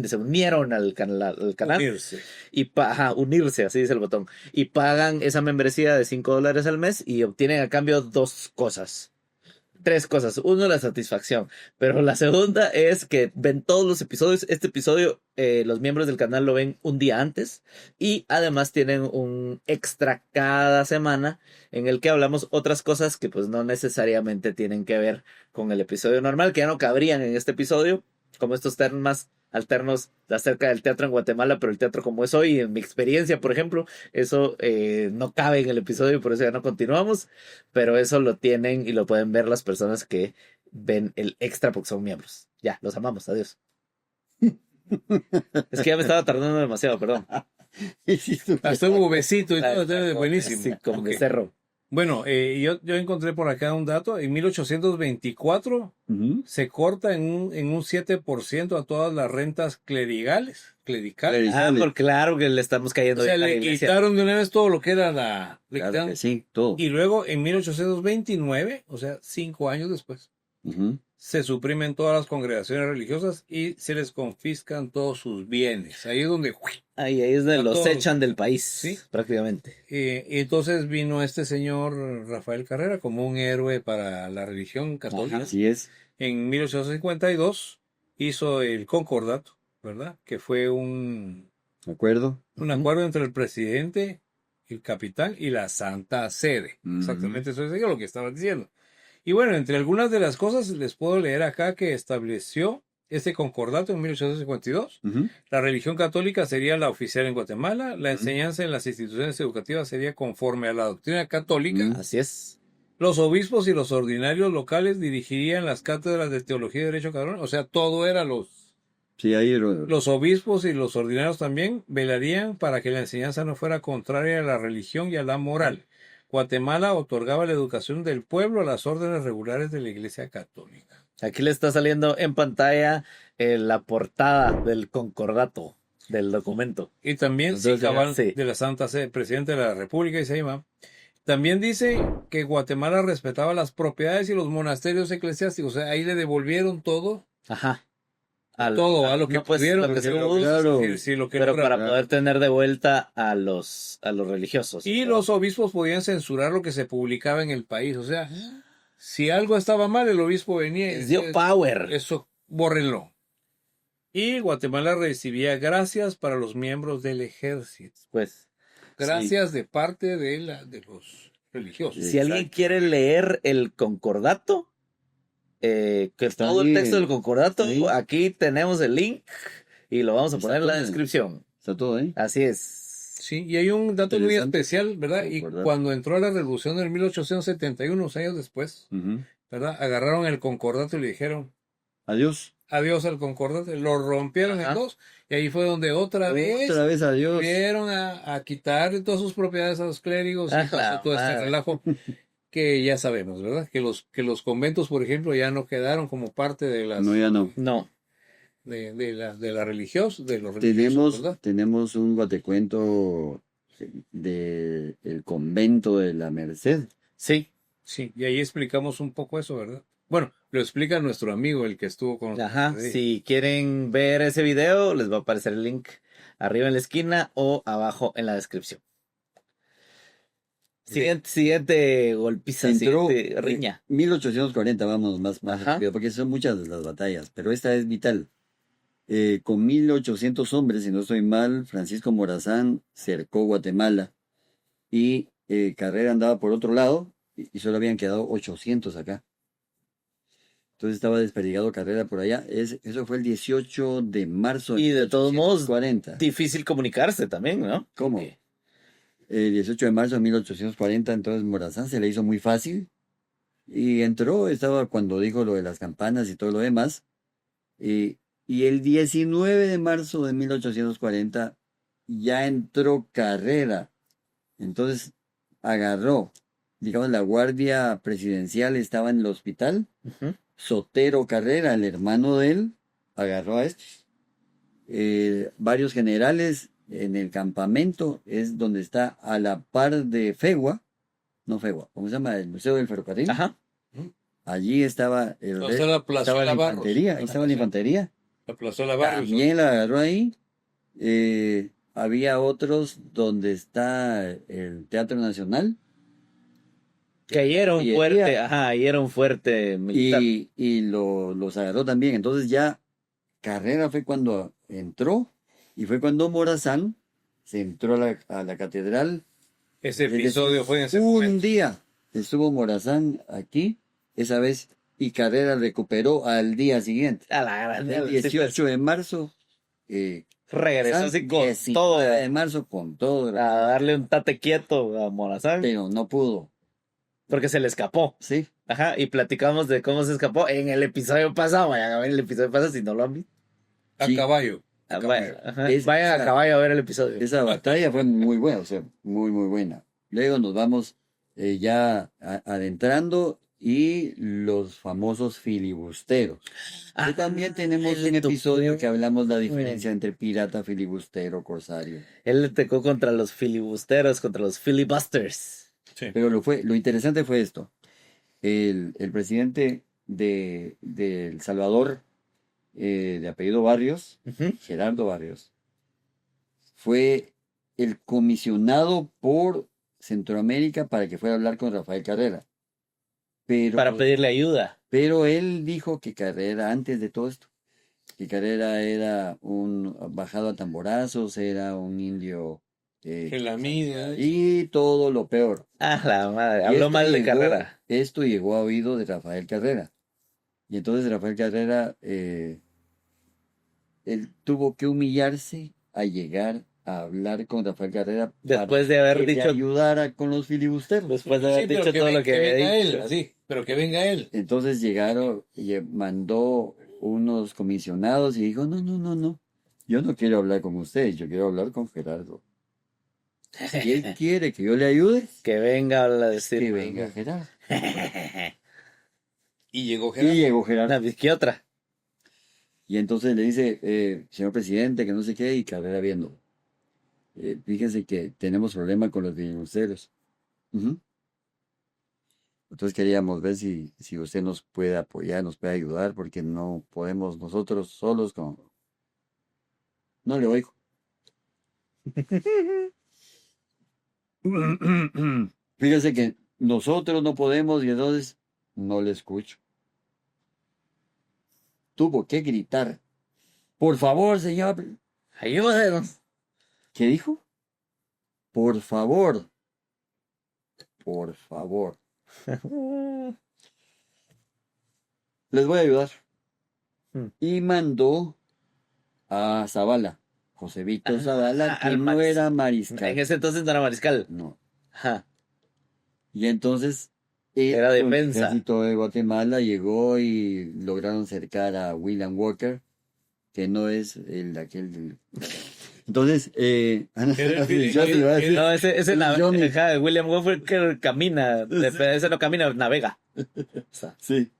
Se unieron al canal. Unirse. Y unirse, así dice el botón. Y pagan esa membresía de $5 al mes y obtienen a cambio 2 cosas. 3 cosas. Uno, la satisfacción. Pero la segunda es que ven todos los episodios. Este episodio, los miembros del canal lo ven un día antes. Y además tienen un extra cada semana en el que hablamos otras cosas que pues no necesariamente tienen que ver con el episodio normal, que ya no cabrían en este episodio, como estos temas alternos acerca del teatro en Guatemala, pero el teatro como es hoy, en mi experiencia, por ejemplo, eso no cabe en el episodio, por eso ya no continuamos, pero eso lo tienen y lo pueden ver las personas que ven el extra porque son miembros. Ya, los amamos, adiós. Es que ya me estaba tardando demasiado, perdón. Hasta hubo besito y todo, buenísimo. Sí, como Ok. becerro. Bueno, yo encontré por acá un dato. En 1824 Ujú. se corta en un 7% a todas las rentas clericales. Porque claro que le estamos cayendo O sea, bien a la le iglesia. quitaron de una vez todo lo que era la... le Claro quitaron. que sí, todo. Y luego en 1829, o sea, 5 años después, Ujú. se suprimen todas las congregaciones religiosas y se les confiscan todos sus bienes. Ahí es donde... Ahí es donde A los todos. echan del país, Sí. prácticamente. Y entonces vino este señor Rafael Carrera como un héroe para la religión católica. Así es. En 1852 hizo el concordato, ¿verdad? Que fue ¿De acuerdo? un acuerdo entre el presidente, el capitán y la Santa Sede. Ujú. Exactamente eso es lo que estaba diciendo. Y bueno, entre algunas de las cosas les puedo leer acá que estableció este concordato en 1852. Ujú. La religión católica sería la oficial en Guatemala. La Ujú. enseñanza en las instituciones educativas sería conforme a la doctrina católica. Ujú. Así es. Los obispos y los ordinarios locales dirigirían las cátedras de teología y derecho canónico. O sea, todo era Sí, ahí los obispos y los ordinarios también velarían para que la enseñanza no fuera contraria a la religión y a la moral. Guatemala otorgaba la educación del pueblo a las órdenes regulares de la Iglesia Católica. Aquí le está saliendo en pantalla la portada del concordato del documento. Y también Entonces, cabal sí. de la Santa Sede, presidente de la República, y se llama. También dice que Guatemala respetaba las propiedades y los monasterios eclesiásticos. O sea, ahí le devolvieron todo, Ajá. a lo que no, pues, pudieron. lo que se pero, pudo, claro. sí, lo que pero lograron. para poder tener de vuelta a los religiosos. Y los obispos podían censurar lo que se publicaba en el país. O sea, si algo estaba mal, el obispo venía y Les dio decía, power. eso, bórrenlo. Y Guatemala recibía gracias para los miembros del ejército. Pues, Gracias de parte de los religiosos. si alguien quiere leer el concordato, que Está todo el ahí, texto del concordato, ahí. aquí tenemos el link y lo vamos a Está poner en la todo. descripción. Está todo ahí. Así es. Sí, y hay un dato muy Interesante. especial, ¿verdad? Y Concordato. cuando entró la revolución del 1871, unos años después, Ujú. ¿verdad? Agarraron el concordato y le dijeron Adiós. adiós al concordato, lo rompieron Ajá. en dos, y ahí fue donde otra vez Otra vez adiós. volvieron a quitar todas sus propiedades a los clérigos y Ah, pasó todo este madre. relajo que ya sabemos, ¿verdad? Que los conventos, por ejemplo, ya no quedaron como parte de las No, ya no. No. de la religiosos, de los religiosos, ¿verdad? Tenemos un guatecuento de el convento de la Merced. Sí. Sí, y ahí explicamos un poco eso, ¿verdad? Bueno, lo explica nuestro amigo, el que estuvo con nosotros. Ajá. Si quieren ver ese video, les va a aparecer el link arriba en la esquina o abajo en la descripción. Siguiente golpiza, Entró siguiente riña. 1840, vamos más Ajá. rápido, porque son muchas las batallas, pero esta es vital. Con 1800 hombres, si no estoy mal, Francisco Morazán cercó Guatemala y Carrera andaba por otro lado y solo habían quedado 800 acá. Entonces estaba desperdigado Carrera por allá. Eso fue el 18 de marzo Y de todos modos, 1840. difícil comunicarse también, ¿no? ¿Cómo? Porque- El 18 de marzo de 1840, entonces Morazán se le hizo muy fácil y entró, estaba cuando dijo lo de las campanas y todo lo demás. Y el 19 de marzo de 1840 ya entró Carrera. Entonces agarró, digamos, la guardia presidencial estaba en el hospital. Ujú. Sotero Carrera, el hermano de él, agarró a estos. Varios generales en el campamento, es donde está a la par de Fegua, no Fegua, ¿cómo se llama? El Museo del Ferrocarril. Ajá. Allí estaba el O sea, la estaba plazuela la Barros. infantería, ahí estaba la infantería. La plazuela Barros. También la agarró ahí. Había otros donde está el Teatro Nacional Que ahí era un Y fuerte, ella- ajá, ahí era un fuerte militar. y los agarró también. Entonces ya Carrera fue cuando entró y fue cuando Morazán se entró a la catedral. Ese episodio fue en ese Un momento. día estuvo Morazán aquí, esa vez, y Carrera recuperó al día siguiente. A la grande. El 18 de marzo, Regresó Morazán, así con 19 todo. de marzo con todo, A darle un tate quieto a Morazán. pero no pudo. Porque se le escapó. Sí, Ajá. Y platicamos de cómo se escapó en el episodio pasado. Vayan a ver el episodio pasado si no lo han visto. A Sí. caballo. Ah, Caballo. vayan, ajá. Es- Vayan a esa- caballo a ver el episodio. esa batalla fue muy buena, o sea, muy, muy buena. Luego nos vamos ya adentrando y los famosos filibusteros. Ah, Que también tenemos él un le episodio tocó- que hablamos la diferencia entre pirata, filibustero, corsario. Él le tocó contra los filibusteros, contra los filibusters. Sí. Pero lo interesante fue esto. El presidente de El Salvador, de apellido Barrios, Ujú. Gerardo Barrios, fue el comisionado por Centroamérica para que fuera a hablar con Rafael Carrera. Para pedirle ayuda. Pero él dijo que Carrera, antes de todo esto, que Carrera era un bajado a tamborazos, era un indio Que la mide. y todo lo peor. Ah, la madre. Y Habló esto mal de llegó- Carrera. Esto llegó a oído de Rafael Carrera. Y entonces Rafael Carrera él tuvo que humillarse a llegar a hablar con Rafael Carrera Después de haber que le dicho, ayudara con los filibusteros. después de Sí, haber pero dicho todo lo que había venga dicho. él, así, pero que venga él. Entonces llegaron y mandó unos comisionados y dijo, no, yo no quiero hablar con ustedes, yo quiero hablar con Gerardo. Si él quiere que yo le ayude, Que venga a que decir. venga Gerardo. Y llegó Y Gerardo. llegó Gerardo. ¿Qué otra? Y entonces le dice, señor presidente, que no sé qué, y Carrera viendo. Fíjese que tenemos problema con los filibusteros. Ujú. Entonces queríamos ver si usted nos puede apoyar, nos puede ayudar, porque no podemos nosotros solos con... No le oigo. Fíjese que nosotros no podemos y entonces no le escucho. Tuvo que gritar. Por favor, señor. Ayúdenos. ¿Qué dijo? Por favor. Por favor. Les voy a ayudar. Y mandó a Zavala, José Víctor Zavala, que al no era En mariscal. ese entonces no era mariscal. No. Ajá. Y entonces Era el defensa. ejército de Guatemala llegó y lograron cercar a William Walker, que no es el aquel del... Entonces, yo te iba a decir, No, ese Johnny. William Walker camina. Ese no camina, navega. O sea, sí.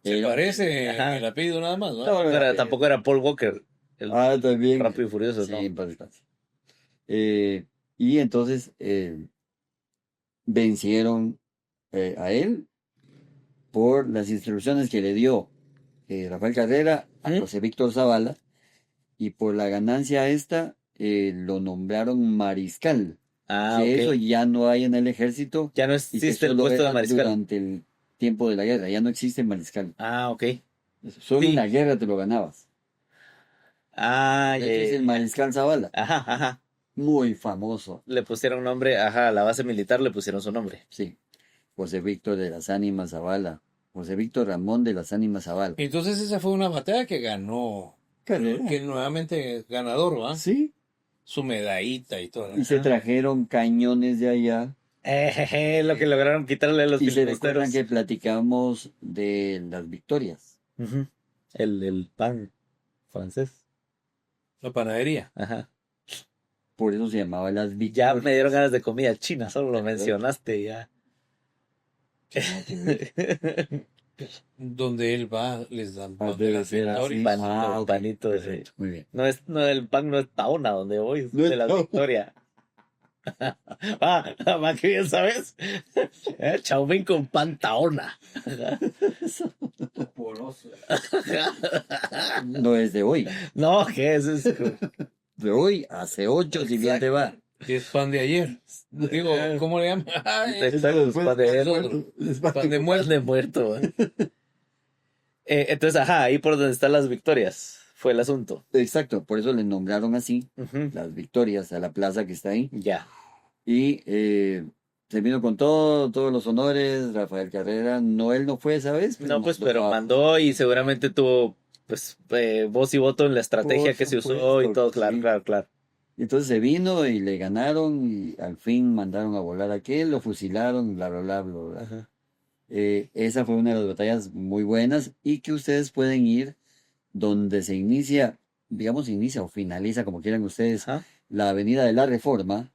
Se parece Ajá. el apellido nada más, ¿no? No, tampoco era Paul Walker. El también. Rápido y Furioso, Sí, ¿no? en paz descanse. Y entonces vencieron a él por las instrucciones que le dio Rafael Carrera a ¿Mm? José Víctor Zavala, y por la ganancia esta lo nombraron mariscal. Ah, Que ok. eso ya no hay en el ejército Ya no y que existe el solo puesto de era mariscal. durante el tiempo de la guerra. Ya no existe mariscal. Ah, ok. Solo Sí. en la guerra te lo ganabas. Ah, ya, Ese es ya, el ya. mariscal Zavala. Ajá. Muy famoso. Le pusieron nombre, a la base militar le pusieron su nombre. Sí. José Víctor de las Ánimas Zavala. José Víctor Ramón de las Ánimas Zavala. Entonces esa fue una batalla que ganó. Carrera. Que nuevamente es ganador, ¿va? Sí. Su medallita y todo. Y se trajeron cañones de allá. Lo que lograron quitarle a los Y se filibusteros. recuerdan que platicamos de las victorias. Ujú. El pan francés. La panadería. Ajá. Por eso se llamaba las Ya victorias. me dieron ganas de comida china, solo lo mencionaste ya. Donde él va, les dan pan de Debe las ser así. victorias. Panito, ok. panito de Perfecto. Muy bien. el pan no es Taona donde voy, es No es de la Taona. Victoria. Más que bien sabes. Chauvin con pan Taona. No es de hoy. No, ¿qué es eso? De hoy, hace 8, si bien te va. Que es pan de ayer. Digo, ¿cómo le llaman? Ay, Exacto, pan de pan de muerto. de muerto. Entonces, ahí por donde están las victorias, fue el asunto. Exacto, por eso le nombraron así Ujú. las victorias a la plaza que está ahí. Ya. Y se vino con todos los honores. Rafael Carrera, no, él no fue esa vez. No, pues, mandó pero a- mandó y seguramente tuvo, pues, voz y voto en la estrategia Por que se usó supuesto y todo, que claro, sí. claro. Entonces se vino y le ganaron y al fin mandaron a volar a aquel, lo fusilaron, bla, bla, bla, bla, bla. Ajá. Esa fue una de las batallas muy buenas y que ustedes pueden ir donde se inicia, digamos, inicia o finaliza, como quieran ustedes, Ajá. la Avenida de la Reforma.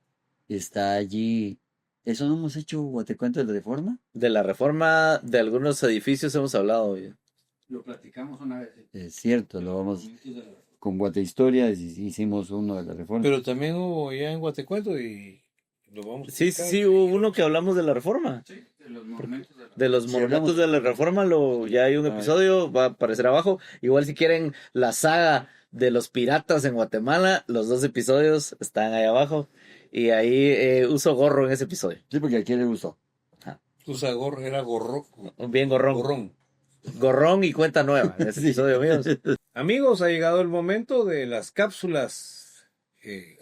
Está allí. ¿Eso no hemos hecho Guatecuento de la Reforma? De la reforma de algunos edificios hemos hablado hoy. Lo platicamos una vez. Es cierto, lo vamos con Guate Historia, hicimos uno de la Reforma. Pero también hubo ya en Guatecuento y lo vamos a Sí, explicar. sí, hubo uno que hablamos de la reforma. Sí, de los monumentos de la... De los Sí, monumentos hablamos. de la reforma, ya hay un episodio, va a aparecer abajo. Igual si quieren la saga de los piratas en Guatemala, los 2 episodios están ahí abajo. Y ahí uso gorro en ese episodio. Sí, porque aquí le gustó. Usa gorro, era gorro. Bien gorrón. Gorrón. Gorrón y cuenta nueva en ese Sí. episodio mío. Amigos, ha llegado el momento de las cápsulas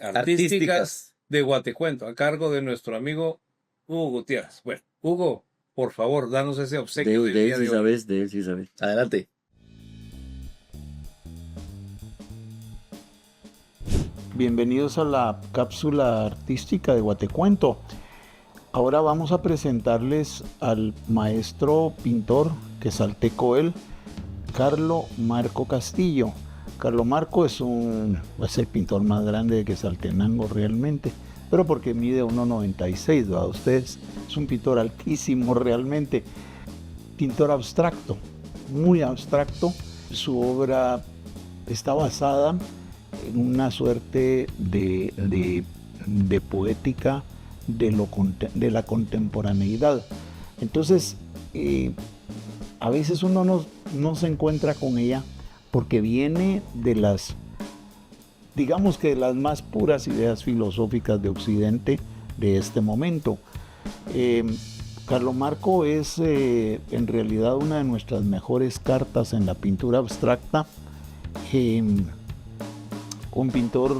artísticas de Guatecuento, a cargo de nuestro amigo Hugo Gutiérrez. Bueno, Hugo, por favor, danos ese obsequio del De día él de sí hoy. sabes, de él sí sabes. Adelante. bienvenidos a la cápsula artística de Guatecuento. Ahora vamos a presentarles al maestro pintor quesalteco él, Carlo Marco Castillo. Carlo Marco es el pintor más grande de Quetzaltenango realmente, pero porque mide 1,96, ¿verdad? Ustedes, es un pintor altísimo realmente, pintor abstracto, muy abstracto. Su obra está basada en una suerte de poética de la contemporaneidad. Entonces, a veces uno no se encuentra con ella porque viene de digamos que de las más puras ideas filosóficas de Occidente de este momento. Carlo Marco es en realidad una de nuestras mejores cartas en la pintura abstracta. Un pintor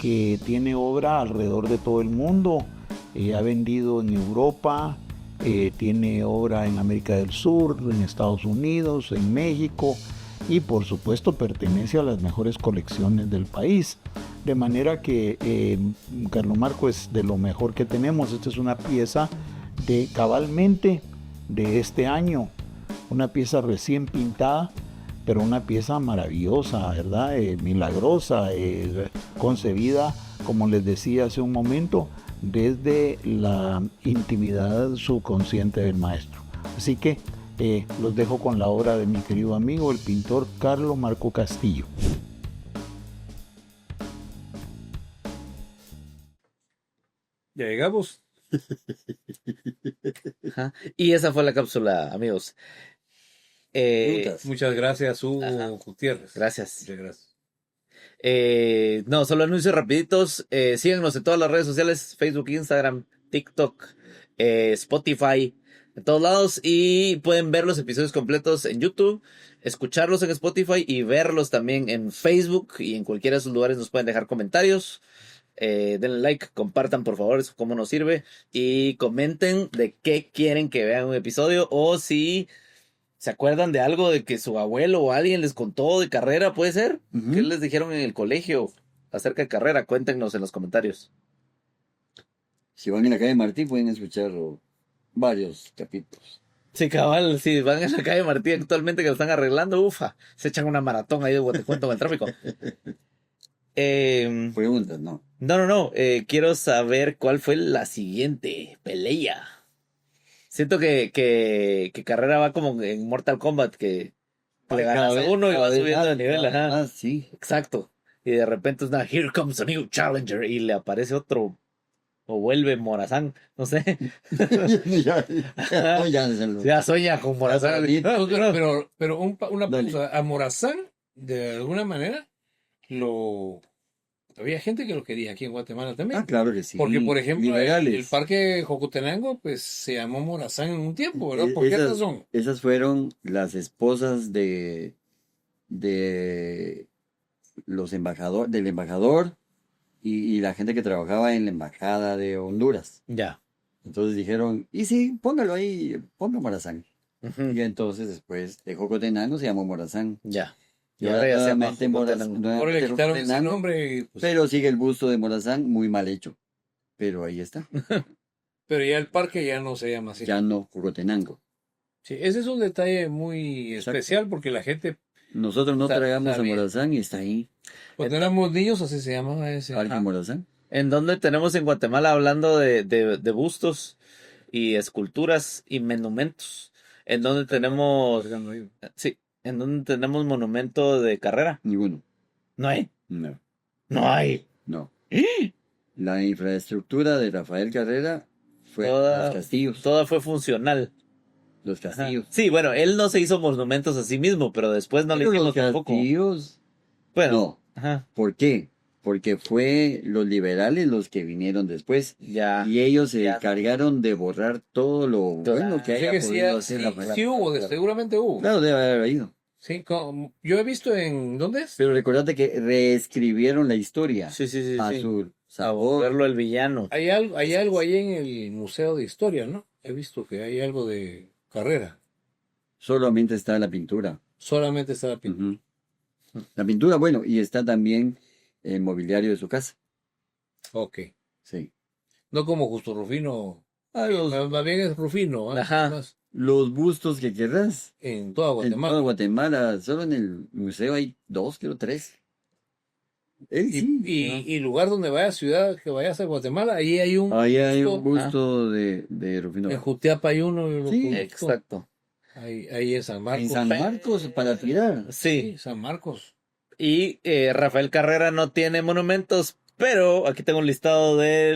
que tiene obra alrededor de todo el mundo, ha vendido en Europa, tiene obra en América del Sur, en Estados Unidos, en México, y por supuesto pertenece a las mejores colecciones del país. De manera que Carlo Marco es de lo mejor que tenemos. Esta es una pieza cabalmente de este año, una pieza recién pintada, pero una pieza maravillosa, ¿verdad? Milagrosa, concebida, como les decía hace un momento, desde la intimidad subconsciente del maestro. Así que los dejo con la obra de mi querido amigo, el pintor Carlo Marco Castillo. Ya llegamos. Ajá. Y esa fue la cápsula, amigos. Muchas gracias, Hugo Ajá. Gutiérrez. Gracias. Muchas gracias. No, solo anuncios rapiditos. Síganos en todas las redes sociales, Facebook, Instagram, TikTok, Spotify, en todos lados. Y pueden ver los episodios completos en YouTube, escucharlos en Spotify y verlos también en Facebook. Y en cualquiera de esos lugares nos pueden dejar comentarios. Denle like, compartan por favor, eso cómo nos sirve. Y comenten de qué quieren que vean un episodio, o si se acuerdan de algo de que su abuelo o alguien les contó de carrera, puede ser. ¿Qué les dijeron en el colegio acerca de carrera? Cuéntenos en los comentarios. Si van en la calle Martí pueden escuchar varios capítulos. Sí, cabal, si van en la calle Martí actualmente que lo están arreglando, ufa, se echan una maratón ahí de Guatecuento en el tráfico. Preguntas, ¿no? No. Quiero saber cuál fue la siguiente pelea. Siento que Carrera va como en Mortal Kombat, que le ganas a uno y va subiendo de nivel. Ajá. Ah, sí. Exacto. Y de repente es una Here comes a new challenger y le aparece otro, o vuelve Morazán, no sé. Ya sueña con Morazán. Pero una Dale. pausa. A Morazán, de alguna manera, había gente que lo quería aquí en Guatemala también. Ah, claro que sí. Porque, por ejemplo, Ilegales. el parque Jocotenango, pues se llamó Morazán en un tiempo, ¿verdad? ¿Por qué razón? Esas fueron las esposas de los del embajador y la gente que trabajaba en la embajada de Honduras. Ya. Entonces dijeron, y sí, póngalo ahí, ponga Morazán. Ujú. Y entonces después de Jocotenango se llamó Morazán. Ya. Y ahora ya se llama nuevamente Jocotenango. Ahora le quitaron ese Jocotenango, nombre, y, pues, pero sigue el busto de Morazán, muy mal hecho. Pero ahí está, pero ya el parque ya no se llama así. ya no Jocotenango. Sí, ese es un detalle muy Exacto. especial porque la gente, Nosotros no tragamos a bien. Morazán y está ahí, cuando éramos niños, así se llamaba ese. Parque Morazán. ¿En dónde tenemos en Guatemala, hablando de bustos y esculturas y monumentos? ¿En dónde tenemos? Sí, ¿en dónde tenemos monumento de Carrera? Ninguno. No hay. No, No hay. no. La infraestructura de Rafael Carrera fue Toda- los castillos. Toda fue funcional. Los Ajá. castillos. Sí, bueno, él no se hizo monumentos a sí mismo, pero después no le Pero los hicimos tampoco. castillos, Bueno, no. ajá, ¿Por qué? Porque fue los liberales los que vinieron después. ya. Y ellos se ya. encargaron de borrar todo lo bueno que Sí, haya que sí, podido hacer sí, Rafael. sí hubo, seguramente hubo. Claro, debe haber ido. Sí, yo he visto ¿dónde es? Pero recordate que reescribieron la historia Sí, a sí. su A sabor. verlo el villano. Hay algo ahí en el Museo de Historia, ¿no? He visto que hay algo de Carrera. Solamente está la pintura. Solamente está la pintura. Ujú. La pintura, bueno, y está también el mobiliario de su casa. Ok. Sí. No como Justo Rufino. Ah, Más bien es Rufino. Ajá. Más los bustos que querrás. en toda En Guatemala. toda Guatemala, solo en el museo hay 2, creo 3. Él sí. Y lugar donde vayas, ciudad que vayas a Guatemala, ahí hay un Ahí hay un busto. busto de Rufino. En Jutiapa hay uno. Yo lo Sí, conozco. Exacto. Ahí en San Marcos. En San Marcos para tirar. Sí. Sí, San Marcos. Y Rafael Carrera no tiene monumentos, pero aquí tengo un listado de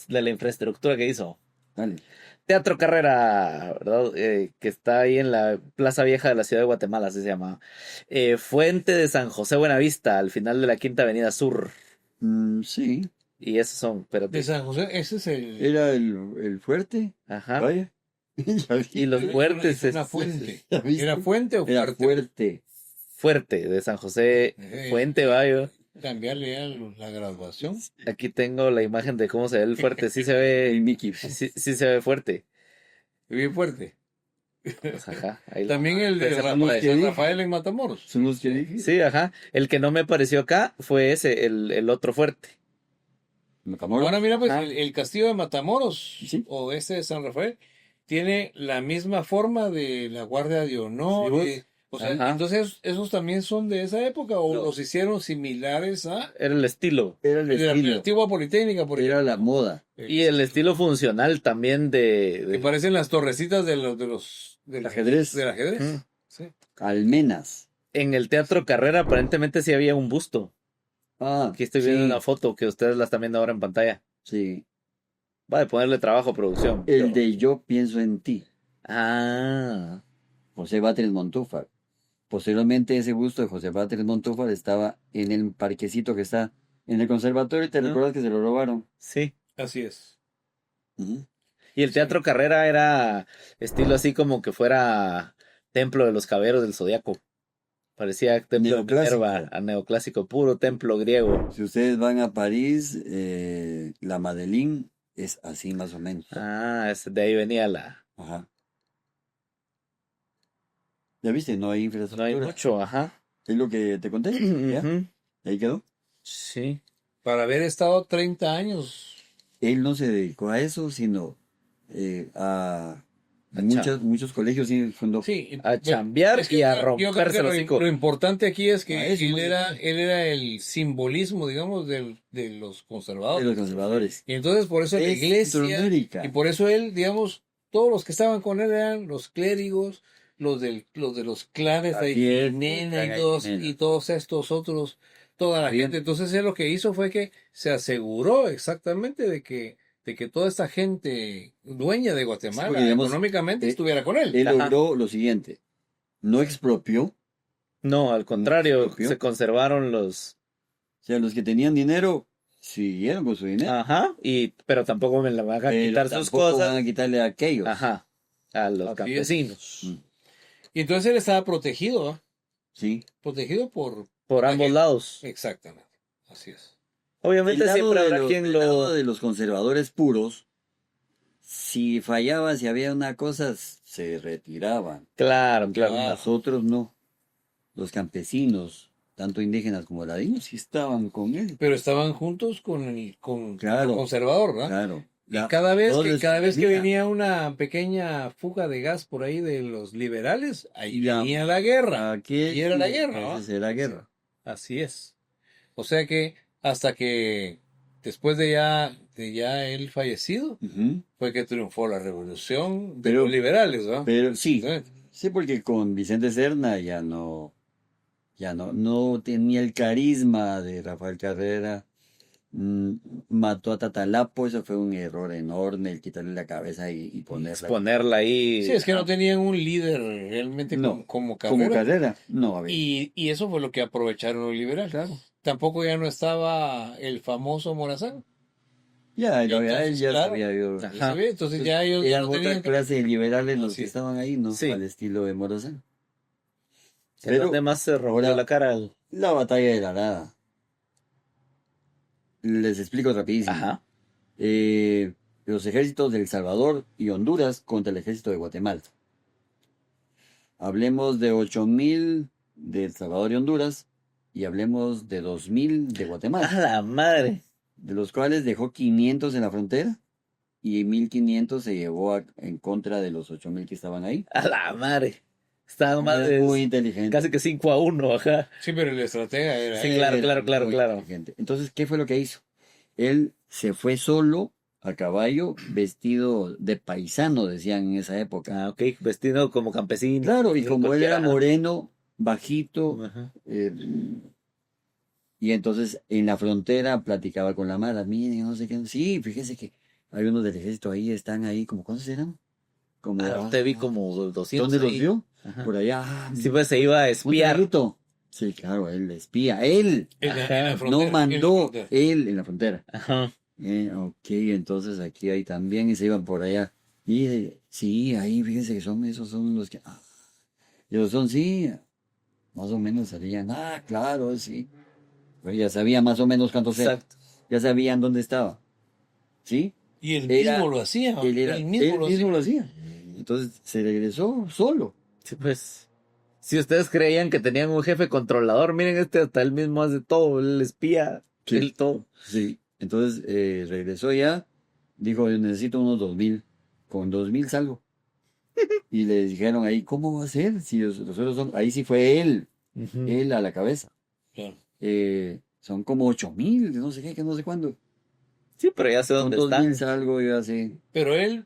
la infraestructura que hizo. Dale. Teatro Carrera, ¿verdad? Que está ahí en la Plaza Vieja de la ciudad de Guatemala, así se llama. Fuente de San José Buenavista, al final de la Quinta Avenida Sur. Sí. Y esos son, espérate. De San José, ese es el. Era el fuerte. Ajá. Vaya. Ya vi. Y los fuertes Una es fuente. ¿Ya viste? ¿Era fuente o Era fuerte? fuerte. Fuerte, de San José. Fuente, vaya. Cambiarle ya la graduación. Aquí tengo la imagen de cómo se ve el fuerte. Sí se El ve, Mickey. sí se ve fuerte. Bien fuerte. Pues, ajá. Ahí lo- También el de Ese Rafael, que dije. Rafael en Matamoros. Son los que dije. Sí, ajá. El que no me pareció acá fue ese, el otro fuerte. Matamoros. Ahora mira, pues Ah. el castillo de Matamoros, Sí. o ese de San Rafael, tiene la misma forma de la Guardia de Honor. Sí, vos. O sea, Ajá. entonces, ¿esos también son de esa época o No. los hicieron similares a Era el estilo. Era el de la estilo. antigua Politécnica? Por Era la moda. Y el estilo funcional también Que parecen las torrecitas del Ajedrez. Del ajedrez. Mm. Sí. Almenas. En el Teatro Carrera aparentemente sí había un busto. Ah, Aquí estoy viendo sí, una foto que ustedes la están viendo ahora en pantalla. Sí. Va a ponerle trabajo a producción. El de Yo pienso en ti. Ah. José Batres Montúfar. Posteriormente ese busto de José Batres Montúfar estaba en el parquecito que está en el conservatorio. ¿Te Ah. recuerdas que se lo robaron? Sí. Así es. Ujú. Y el Teatro Carrera era estilo así como que fuera Templo de los Caballeros del Zodiaco. Parecía Templo de Neoclásico. Minerva, a neoclásico, puro templo griego. Si ustedes van a París, la Madeleine es así más o menos. Ah, de ahí venía la... Ajá. ¿Ya viste? No hay No infraestructura. hay mucho, ajá. Es lo que te conté. ¿Ya? Ujú. Ahí quedó. Sí. Para haber estado 30 años. Él no se dedicó a eso, sino a A muchos colegios sí fundó. Sí, A chambear es que y a yo creo romperse que los hocico. lo importante aquí es que Ah, eso, él muy era el simbolismo, digamos, de los De conservadores. los conservadores. Y entonces por eso la Es iglesia, Centroamérica. y por eso él, digamos, todos los que estaban con él eran los clérigos, los de los clanes de Javier, Nena Clan y Aguilera. todos estos otros, toda la Bien. gente. Entonces él lo que hizo fue que se aseguró exactamente de que toda esta gente dueña de Guatemala, Sí, porque, digamos, económicamente, eh, estuviera con él. Él Ajá. logró lo siguiente. No expropió. No, al contrario, ¿Expropió? se conservaron los... O sea, los que tenían dinero siguieron con su dinero. Ajá, pero tampoco me la van a pero quitar sus tampoco cosas. van a quitarle a aquellos. Ajá, a los Así es. campesinos. Mm. Y entonces él estaba protegido, ¿ah? Sí. Protegido por... Por ambos lados. Exactamente, así es. Obviamente Del lado siempre de habrá los- quien del lado lo... de los conservadores puros, si fallaba, si había una cosa, se retiraban. Claro, claro. Ah. Los otros no. Los campesinos, tanto indígenas como ladinos, sí estaban con él. Pero estaban juntos con el Claro. conservador, ¿verdad? Claro. Y cada vez todos que, les cada vez que servía. venía una pequeña fuga de gas por ahí de los liberales, ahí Ya. venía la guerra. Aquí Y era la guerra, ¿no? Esa era guerra. Así es. O sea que hasta que después de ya él fallecido, Ujú. fue que triunfó la revolución de Pero- los liberales, ¿no? Pero sí, Sí. sí, porque con Vicente Serna no tenía el carisma de Rafael Carrera. Mató a Tatalapo, eso fue un error enorme, el quitarle la cabeza y ponerla Exponerla ahí. Sí, es que no tenían un líder realmente No, como como Carrera. Carrera. No, a ver. Y eso fue lo que aprovecharon los liberales. Claro. Tampoco ya no estaba el famoso Morazán. Ya, Entonces, él ya claro. sabía yo. Ajá. ¿Sabes? Entonces ya ellos ya Eran no otra tenían... clase de liberales los Así que es. estaban ahí, ¿no? Sí. Al estilo de Morazán. ¿En dónde más se rompió ahora- la cara? La batalla de la Arada. Les explico rapidísimo. Ajá. Los ejércitos de El Salvador y Honduras contra el ejército de Guatemala. Hablemos de 8.000 de El Salvador y Honduras y hablemos de 2.000 de ¡A Guatemala, la madre! de los cuales dejó 500 en la frontera y 1.500 se llevó en contra de los 8.000 que estaban ahí. ¡A la madre! Estaba más, Es muy inteligente. casi que 5-1, ajá. Sí, pero el estratega era Sí, él. claro, Era claro, claro, muy claro. inteligente. Entonces, ¿qué fue lo que hizo? Él se fue solo a caballo, vestido de paisano, decían en esa época. Ah, ok, vestido como campesino. Claro, y como él era Cualquiera. moreno, bajito, Ajá. y entonces en la frontera platicaba con la mala, miren, no sé qué. Sí, fíjese que hay unos del ejército ahí, están ahí, como ¿cuántos eran? Como, Te vi como 200 ¿dónde los ahí. vio? Ajá. Por allá. Sí, pues se iba a un espiar. traguito. Sí, claro, él espía. Él En la Ajá. frontera, no en la mandó, frontera. él en la frontera. Ajá. Ok, entonces aquí hay también y se iban por allá. Y sí, ahí fíjense que esos son los que... y esos son, sí, más o menos salían. Ah, claro, sí. Pues ya sabían más o menos cuántos eran. Exacto. Ya sabían dónde estaba. ¿Sí? Y él Era- mismo lo hacía. Él mismo lo hacía. Entonces se regresó solo. Sí, pues. Si ustedes creían que tenían un jefe controlador, miren, hasta él mismo hace todo, él espía, Sí. él todo. Sí. Entonces regresó ya. Dijo, yo necesito unos 2.000. Con 2.000 salgo. Y le dijeron ahí, ¿cómo va a ser? Si los otros son... Ahí sí fue él. Ujú. Él a la cabeza. Claro. Son como 8.000, no sé qué, que no sé cuándo. Sí, pero ya sé Con dónde 2.000 están. salgo yo así. Pero él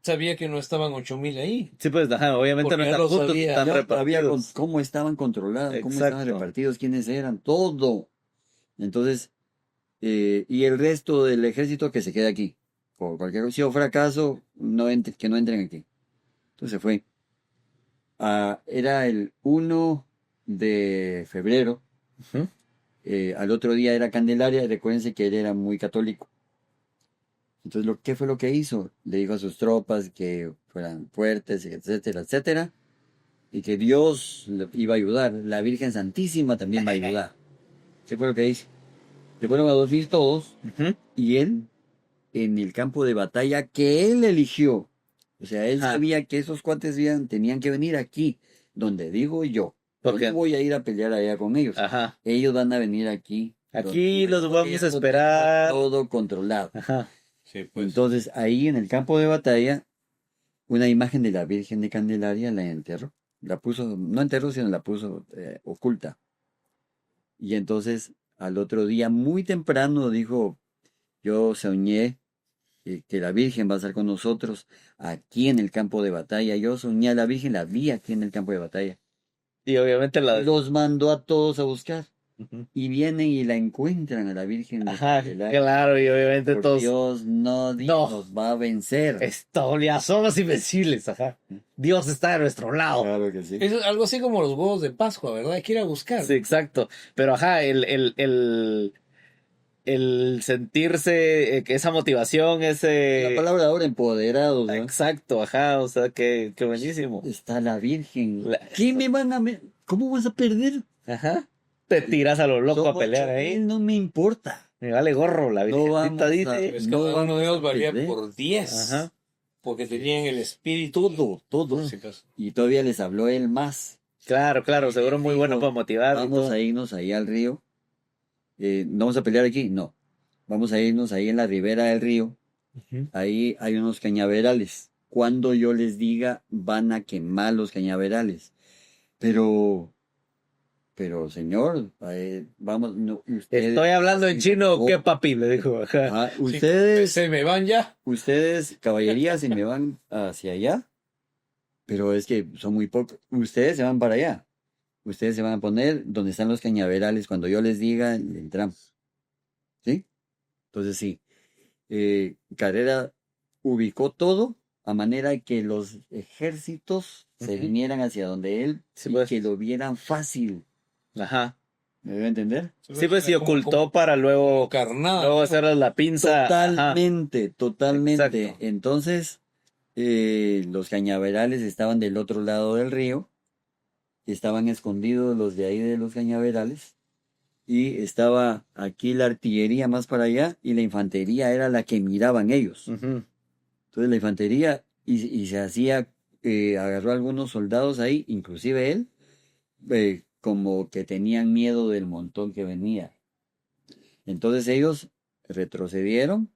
sabía que no estaban 8.000 ahí. Sí, pues, ajá, obviamente Porque no ya están lo juntos, sabía. están Ya sabía repartidos. cómo estaban controlados, cómo estaban Exacto. repartidos, quiénes eran, todo. Entonces, y el resto del ejército que se quede aquí. Por cualquier cosa, si o fracaso, que no entren aquí. Entonces se fue. Era el 1 de febrero. Ujú. Al otro día era Candelaria. Recuérdense que él era muy católico. Entonces, ¿qué fue lo que hizo? Le dijo a sus tropas que fueran fuertes, etcétera, etcétera, y que Dios le iba a ayudar. La Virgen Santísima también va a ayudar. ¿Qué fue lo que hizo? Se fueron a dormir todos Ujú. y él, en el campo de batalla que él eligió, o sea, él Ajá. sabía que esos cuates tenían que venir aquí, donde digo yo. Yo Porque- no voy a ir a pelear allá con ellos. Ajá. Ellos van a venir aquí. Aquí donde los yo vamos a tengo esperar. todo controlado. Ajá. Sí, pues. Entonces, ahí en el campo de batalla, una imagen de la Virgen de Candelaria la enterró. La puso, no enterró, sino la puso oculta. Y entonces, al otro día, muy temprano, dijo, yo soñé que la Virgen va a estar con nosotros aquí en el campo de batalla. Yo soñé a la Virgen, la vi aquí en el campo de batalla. Y obviamente Los mandó a todos a buscar. Ujú. Y vienen y la encuentran a la Virgen de Ajá, Candelaria. claro, y obviamente Por todos. Dios, no, Dios nos va a vencer. Esto, ya somos invencibles, ajá. Dios está de nuestro lado. Claro que sí. Es algo así como los huevos de Pascua, ¿verdad? Hay que ir a buscar. Sí, exacto. Pero ajá, el sentirse, que esa motivación, La ese. palabra ahora empoderados, ¿no? Exacto, ajá, o sea, qué buenísimo. Está la Virgen. La- ¿Qué me van a... ¿Cómo vas a perder? Ajá. Te tiras a lo loco a Somos pelear 8.000, ahí. no me importa. Me vale gorro, la No virgencita vamos a- dice. Es que No cada uno de ellos vamos a valía perder. por 10. Ajá. Porque tenían el espíritu. Todo. Por si acaso. Y todavía les habló él más. Claro, claro, seguro muy bueno para motivar. y Vamos todo. a irnos ahí al río. ¿No vamos a pelear aquí? No. Vamos a irnos ahí en la ribera del río. Ujú. Ahí hay unos cañaverales. Cuando yo les diga, van a quemar los cañaverales. Pero señor, vamos, no, ustedes, Estoy hablando en chino, Oh. ¿qué papi? Le dijo, ajá. Se me van ya. Ustedes, caballería, se me van hacia allá, pero es que son muy pocos. Ustedes se van para allá. Ustedes se van a poner donde están los cañaverales. Cuando yo les diga, le entramos. ¿Sí? Entonces sí. Carrera ubicó todo a manera que los ejércitos se Ujú. vinieran hacia donde él Sí, y pues. que lo vieran fácil. Ajá. ¿Me debe entender? Sí, pues sí, Como- ocultó como- para luego, carnada. luego hacer la pinza. Ajá. Totalmente. Exacto. Entonces, los cañaverales estaban del otro lado del río. Estaban escondidos los de ahí de los cañaverales. Y estaba aquí la artillería más para allá y la infantería era la que miraban ellos. Ujú. Entonces la infantería y se hacía, agarró a algunos soldados ahí, inclusive él, como que tenían miedo del montón que venía. Entonces ellos retrocedieron,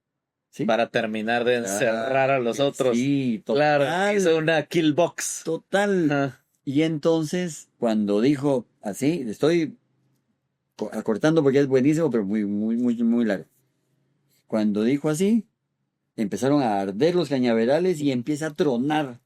¿sí? Para terminar de encerrar a los otros. Sí, Claro, total, hizo una kill box. total. Ajá. Y entonces, cuando dijo así, estoy acortando porque es buenísimo, pero muy, muy, muy, muy largo. Cuando dijo así, empezaron a arder los cañaverales y empieza a tronar.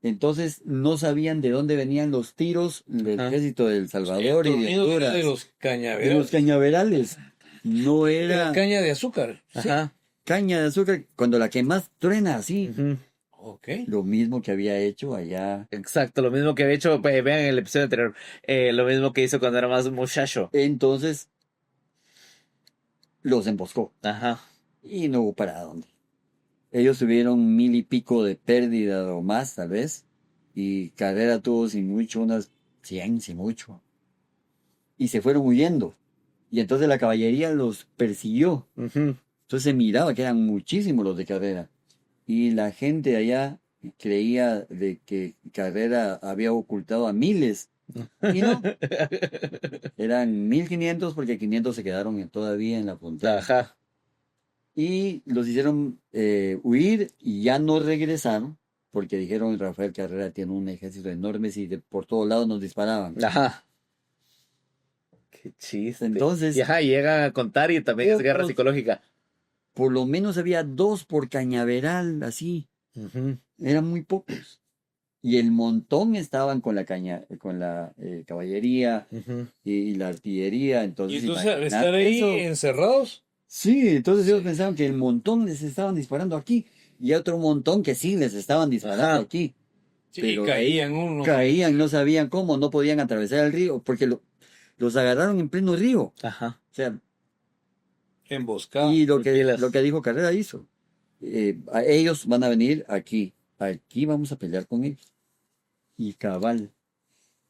Entonces no sabían de dónde venían los tiros del Ajá. ejército de El Salvador y de Tronido Honduras. de los De cañaverales. los cañaverales. No Era era caña de azúcar. Sí. Ajá. caña de azúcar cuando la que más truena así. Ujú. Ok. Lo mismo que había hecho allá. Exacto, lo mismo que había hecho, vean el episodio anterior, lo mismo que hizo cuando era más muchacho. Entonces los emboscó Ajá. y no hubo para dónde. Ellos tuvieron 1000 y pico de pérdida o más, tal vez. Y Carrera tuvo sin mucho, unas 100, sin mucho. Y se fueron huyendo. Y entonces la caballería los persiguió. Ujú. Entonces se miraba que eran muchísimos los de Carrera. Y la gente allá creía de que Carrera había ocultado a miles. Y no, eran 1500 porque 500 se quedaron todavía en la frontera. Ajá. Y los hicieron huir y ya no regresaron porque dijeron Rafael Carrera tiene un ejército enorme y por todos lados nos disparaban. Ajá. Qué chiste. Entonces, Y ajá, llegan a contar y también es guerra otros- psicológica. por lo menos había 2 por cañaveral, así. Ujú. Eran muy pocos. Y el montón estaban con la caballería Ujú. y la artillería. Y Entonces, entonces al imagínate estar ahí eso. encerrados, Sí, entonces ellos pensaban que el montón les estaban disparando aquí y otro montón que sí les estaban disparando Ajá. aquí. sí, Pero y caían uno. Caían, no sabían cómo, no podían atravesar el río porque los agarraron en pleno río. Ajá. O sea, Emboscada. y lo Pilas. que dijo Carrera hizo. Ellos van a venir aquí. Aquí vamos a pelear con ellos. Y cabal.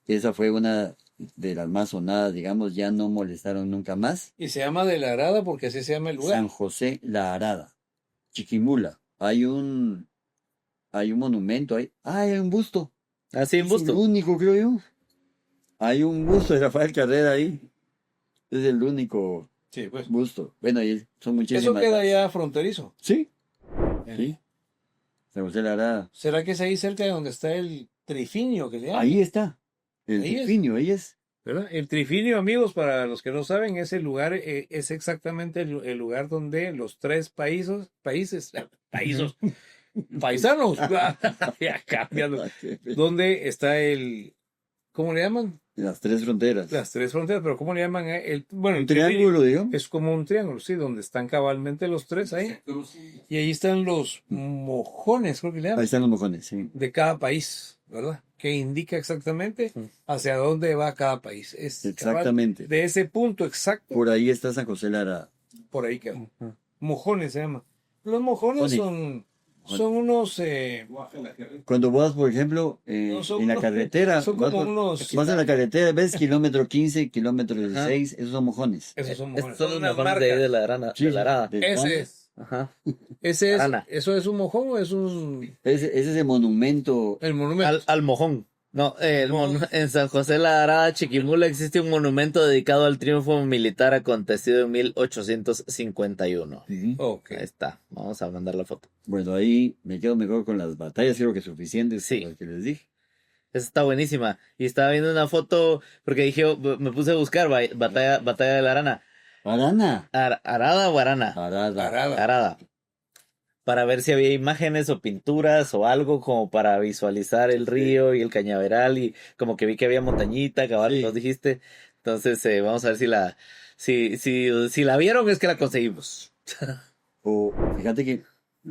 Esa fue una de las más sonadas, digamos, ya no molestaron nunca más. Y se llama de la Arada porque así se llama el lugar. San José La Arada, Chiquimula. Hay un monumento ahí. Hay un busto. Así en Es el busto. único, creo yo. Hay un busto de Rafael Carrera ahí. Es el único Sí, pues. busto. Bueno, y son muchísimas. Eso queda ya fronterizo. Sí, sí. San José La Arada. ¿Será que es ahí cerca de donde está el trifinio que le llaman? Ahí está. El Ahí es. trifinio, ahí es. ¿Verdad? El trifinio, amigos, para los que no saben, es el lugar, es exactamente el lugar donde los tres paisanos, ya cambiando, donde está ¿cómo le llaman? Las 3 fronteras. Las tres fronteras, pero ¿cómo le llaman? Bueno, Un el trifinio triángulo, digamos. es como un triángulo, sí, donde están cabalmente los tres ahí. Y ahí están los mojones, creo que le Ahí llaman, están los mojones, sí. de cada país, ¿verdad? Que indica exactamente hacia dónde va cada país. Es cabal, Exactamente. de ese punto exacto, Por ahí está San José La Arada. por ahí quedó. Mojones se llama. Los mojones Mojones. son unos, Cuando vas, por ejemplo, No, son en la unos- carretera, son vas, como unos, vas en la carretera, ves kilómetro 15, kilómetro 16, esos son mojones. esos son Estos mojones. son Son los unas mojones de ahí marcas. de la arana. Sí, De la arada. de Ese Juan. es. Ajá. Ese es. Arana. ¿Eso es un mojón o es un Ese es el monumento. el monumento? Al mojón. No, en San José La Arada, Chiquimula, existe un monumento dedicado al triunfo militar acontecido en 1851. Ujú. Ok. Ahí está. Vamos a mandar la foto. Bueno, ahí me quedo mejor con las batallas, creo que suficientes Sí. con las que les dije. Esa está buenísima. Y estaba viendo una foto porque dije, me puse a buscar batalla de la Arana. Arana. ¿Arada o Arana? Arada. Arada. Arada. Para ver si había imágenes o pinturas o algo como para visualizar el río y el cañaveral y como que vi que había montañita, cabal, Sí. nos dijiste. Entonces, vamos a ver si la vieron es que la conseguimos. O fíjate que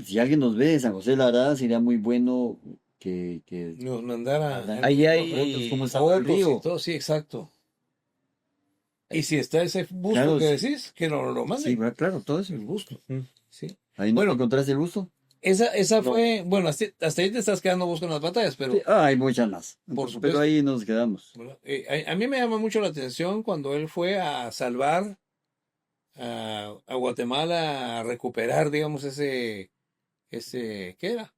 si alguien nos ve de San José de la Arada, sería muy bueno que Nos mandara Ahí hay- fotos, cómo está fotos el río. y todo, sí, exacto. Y si está ese busto Claro, que sí. decís, que nos lo manden. Sí, claro, todo eso. El busto. Ujú. Sí. Ahí no Bueno. encontraste el busto. Esa No. fue, bueno, hasta ahí te estás quedando vos con las batallas, pero Sí, hay muchas más. Por supuesto. Pero ahí nos quedamos. ¿verdad? A mí me llama mucho la atención cuando él fue a salvar a Guatemala, a recuperar, digamos, ¿qué era?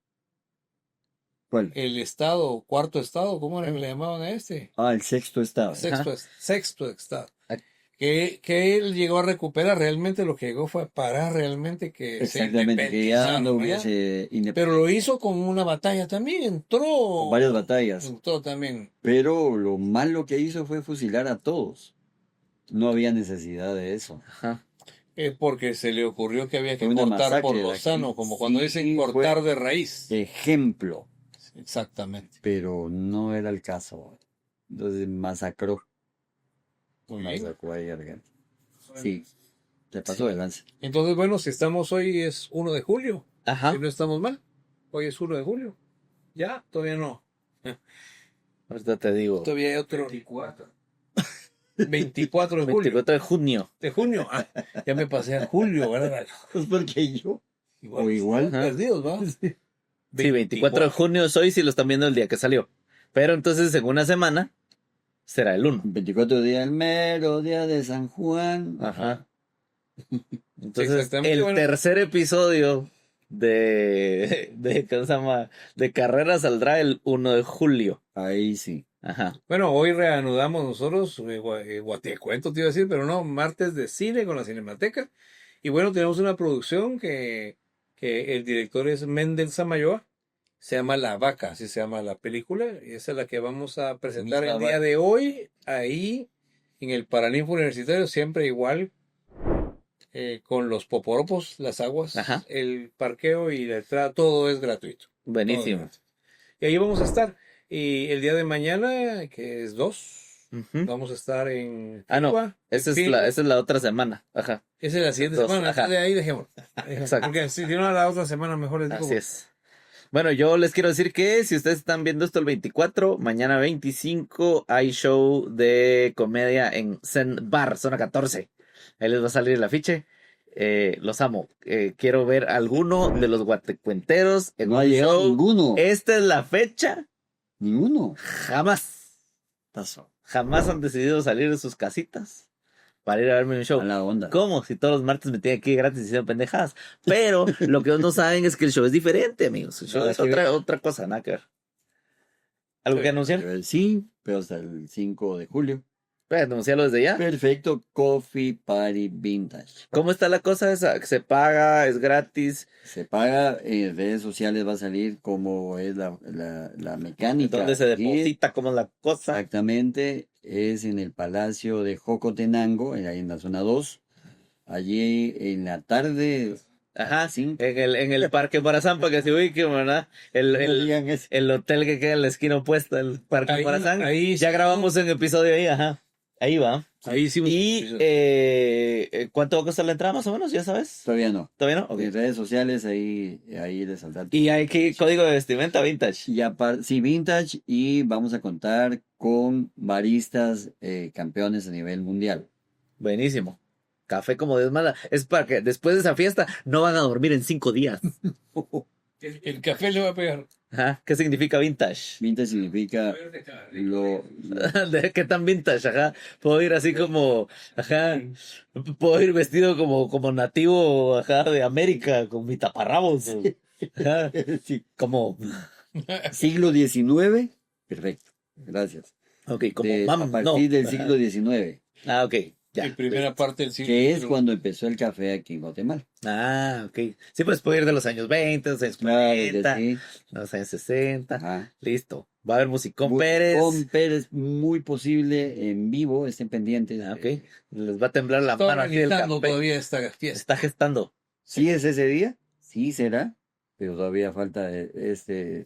¿Cuál? El estado, cuarto estado, ¿cómo le llamaban a este? El sexto estado. Sexto estado. Ah. Que él llegó a recuperar, realmente lo que llegó fue a parar realmente que Exactamente, que ya no ¿verdad? hubiese Pero lo hizo con una batalla también, entró. con varias batallas. Entró también. Pero lo malo que hizo fue fusilar a todos. No había necesidad de eso. Ajá. Porque se le ocurrió que había que Fue una cortar por masacre lo aquí. sano, como cuando Sí, dicen fue- cortar de raíz. Ejemplo. Exactamente. Pero no era el caso. Entonces masacró. Muy bien. Masacró ahí a la gente. Sí. Se pasó de lanza. Entonces, bueno, si estamos hoy es 1 de julio. Ajá. Si no estamos mal, hoy es 1 de julio. Ya, todavía no. Ahorita te digo. Todavía hay otro 24. 24 de julio. 24 de junio. De junio. Ah, ya me pasé a julio, ¿verdad? Pues porque yo. O igual. estamos perdidos, ¿va? Sí, 24 de junio es hoy si lo están viendo el día que salió. Pero entonces en una semana será el 1. 24 días el mero día de San Juan. Ajá. Entonces, exactamente, el bueno. tercer episodio ¿cómo se llama? De carrera saldrá el 1 de julio. Ahí sí. Ajá. Bueno, hoy reanudamos nosotros, Guatecuento te iba a decir, pero no, martes de cine con la Cinemateca. Y bueno, tenemos una producción que el director es Mendel Samayoa. Se llama La Vaca, así se llama la película. Y esa es la que vamos a presentar el día de hoy, ahí, en el Paraninfo Universitario, siempre igual, con los poporopos, las aguas, Ajá. el parqueo y la entrada, todo es gratuito. Buenísimo. Y ahí vamos a estar. Y el día de mañana, que es 2, Ujú. vamos a estar en Ah, no. Ficua, Esa en es Filua. esa es la otra semana. Ajá. Esa es la siguiente 2, semana. ajá. De ahí dejemos. Exacto. Porque si no, la otra semana mejor les digo. Así es. Bueno, yo les quiero decir que si ustedes están viendo esto el 24, mañana 25 hay show de comedia en Zen Bar, zona 14. Ahí les va a salir el afiche. Los amo. Quiero ver alguno de los guatecuenteros en No ha un llegado show. ninguno. Esta es la fecha. Ninguno. Jamás Pasó. han decidido salir de sus casitas para ir a verme un show. A la onda. ¿Cómo? Si todos los martes me tienen aquí gratis diciendo pendejadas. Pero lo que no saben es que el show es diferente, amigos. El show Nada es que ver. otra cosa, nada que ver. ¿Algo que anunciar? Sí, pero hasta el 5 de julio. Anunciarlo desde ya. Perfecto. Coffee Party Vintage. ¿Cómo está la cosa esa? ¿Se paga? ¿Es gratis? Se paga, en redes sociales va a salir cómo es la mecánica. ¿Dónde se Y deposita? ¿Cómo es la cosa? exactamente, es en el Palacio de Jocotenango, ahí en la zona 2. Allí en la tarde, Ajá, sí. en el Parque Morazán, para que se ubiquen, ¿verdad? Digan eso. El hotel que queda en la esquina opuesta del Parque Ahí- Morazán. ahí Ya sí. grabamos un episodio ahí, ajá. Ahí va. Ahí sí. Y ¿cuánto va a costar la entrada más o menos? ¿Ya sabes? Todavía no. ¿Todavía no? Ok. En redes sociales, ahí les saldrá. ¿Y hay qué código de vestimenta vintage? Y sí, vintage, y vamos a contar con baristas campeones a nivel mundial. Buenísimo. Café como Dios manda. Es para que después de esa fiesta no van a dormir en 5 días. El café le va a pegar. Ajá. ¿Qué significa vintage? Vintage significa lo ¿De qué tan vintage? Ajá. Puedo ir así como, ajá. Puedo ir vestido como nativo, ajá, de América, con mi taparrabos. Ajá. sí, Como, siglo XIX. Perfecto. Gracias. ok, como A no. partir del siglo XIX, Ah, ok. Ya. En primera parte del siglo. que es cuando empezó el café aquí en Guatemala. Ah, ok. Sí, pues puedo ir de los años 20, los años Claro que 40, sí. los años 60. Ajá. Listo. Va a haber musicón Pérez. Con Pérez, muy posible en vivo, estén pendientes. Ah, ok. Les va a temblar la Está mano aquí del organizando café. todavía esta Se fiesta. está gestando. Sí es ese día, sí será, pero todavía falta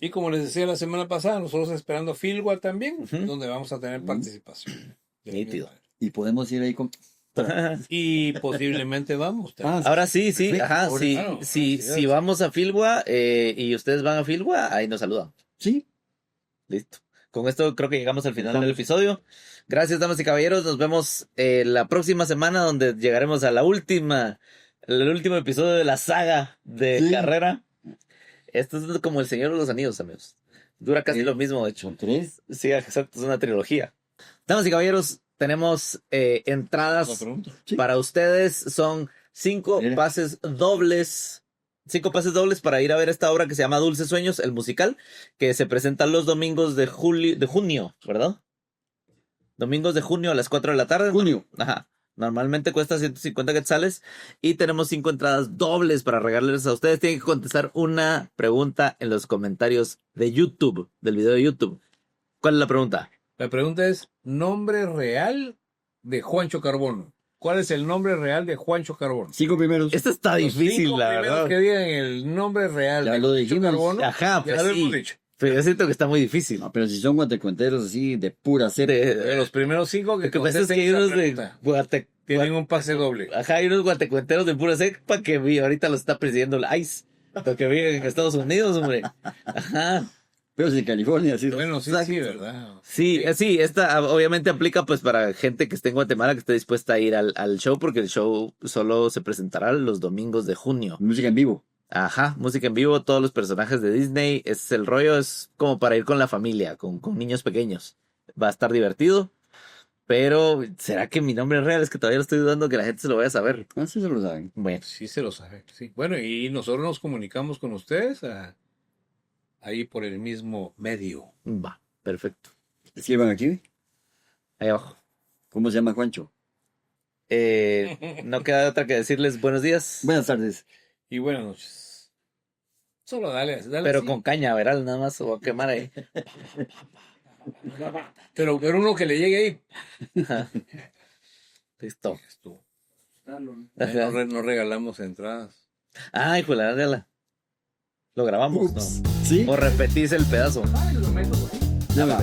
Y como les decía la semana pasada, nosotros esperando Filwa también, Ujú. donde vamos a tener participación. Nítido. y podemos ir ahí con... Y posiblemente vamos. Ah, Ahora sí, Perfecto. ajá, Ahora, sí, claro, sí, así si es. vamos a Filwa y ustedes van a Filwa, ahí nos saludan. sí, Listo. Con esto creo que llegamos al final del episodio. Gracias, damas y caballeros. Nos vemos la próxima semana donde llegaremos a el último episodio de la saga de Sí. carrera. Esto es como El Señor de los Anillos, amigos. Dura casi Sí. lo mismo, de hecho. son 3. Sí, exacto, es una trilogía. Damas y caballeros, tenemos entradas La pregunta. Sí. para ustedes. Son 5 Mira. pases dobles 5 pases dobles para ir a ver esta obra que se llama Dulces Sueños, el musical, que se presenta los domingos de junio, ¿verdad? Domingos de junio a las 4 de la tarde. Junio. Ajá. Normalmente cuesta 150 quetzales y tenemos 5 entradas dobles para regalarles a ustedes. Tienen que contestar una pregunta en los comentarios de YouTube, del video de YouTube. ¿Cuál es la pregunta? La pregunta es, nombre real de Juancho Carbono. ¿Cuál es el nombre real de Juancho Carbono? 5 primeros. Esta está Los difícil, 5 la primeros verdad. que digan el nombre real Ya de lo Juancho dijimos. Carbono. Ajá, Ya pues lo sí. hemos dicho. Pero yo siento que está muy difícil. No, pero si son guatecuenteros así de pura cepa. De los primeros 5 Lo que que pasa es que contesten hay esa unos de pregunta tienen un pase doble. Ajá, hay unos guatecuenteros de pura cepa que vi, ahorita los está presidiendo el ICE. Lo que viven en Estados Unidos, hombre. Ajá. Pero si en California, sí. Bueno, sí, Exacto. sí, ¿verdad? Sí, esta obviamente aplica pues para gente que esté en Guatemala que esté dispuesta a ir al show, porque el show solo se presentará los domingos de junio. Música en vivo. Ajá, música en vivo, todos los personajes de Disney, es el rollo, es como para ir con la familia, con niños pequeños. Va a estar divertido, pero ¿será que mi nombre es real? Es que todavía estoy dudando que la gente se lo vaya a saber. Ah, sí se lo saben. Bueno, Sí se lo sabe, sí. Bueno, y nosotros nos comunicamos con ustedes ahí por el mismo medio. va, perfecto. Escriban aquí. Ahí abajo. ¿Cómo se llama Juancho? No queda otra que decirles buenos días, Buenas tardes. Y buenas noches. Solo dale pero así. con caña, verás, nada más, o a quemar ahí. Pero uno que le llegue ahí. Listo. Estuvo. Ajá. No regalamos entradas. Ay, hijo de la ala. Lo grabamos, Ups. ¿no? ¿Sí? O repetís el pedazo. Ya va.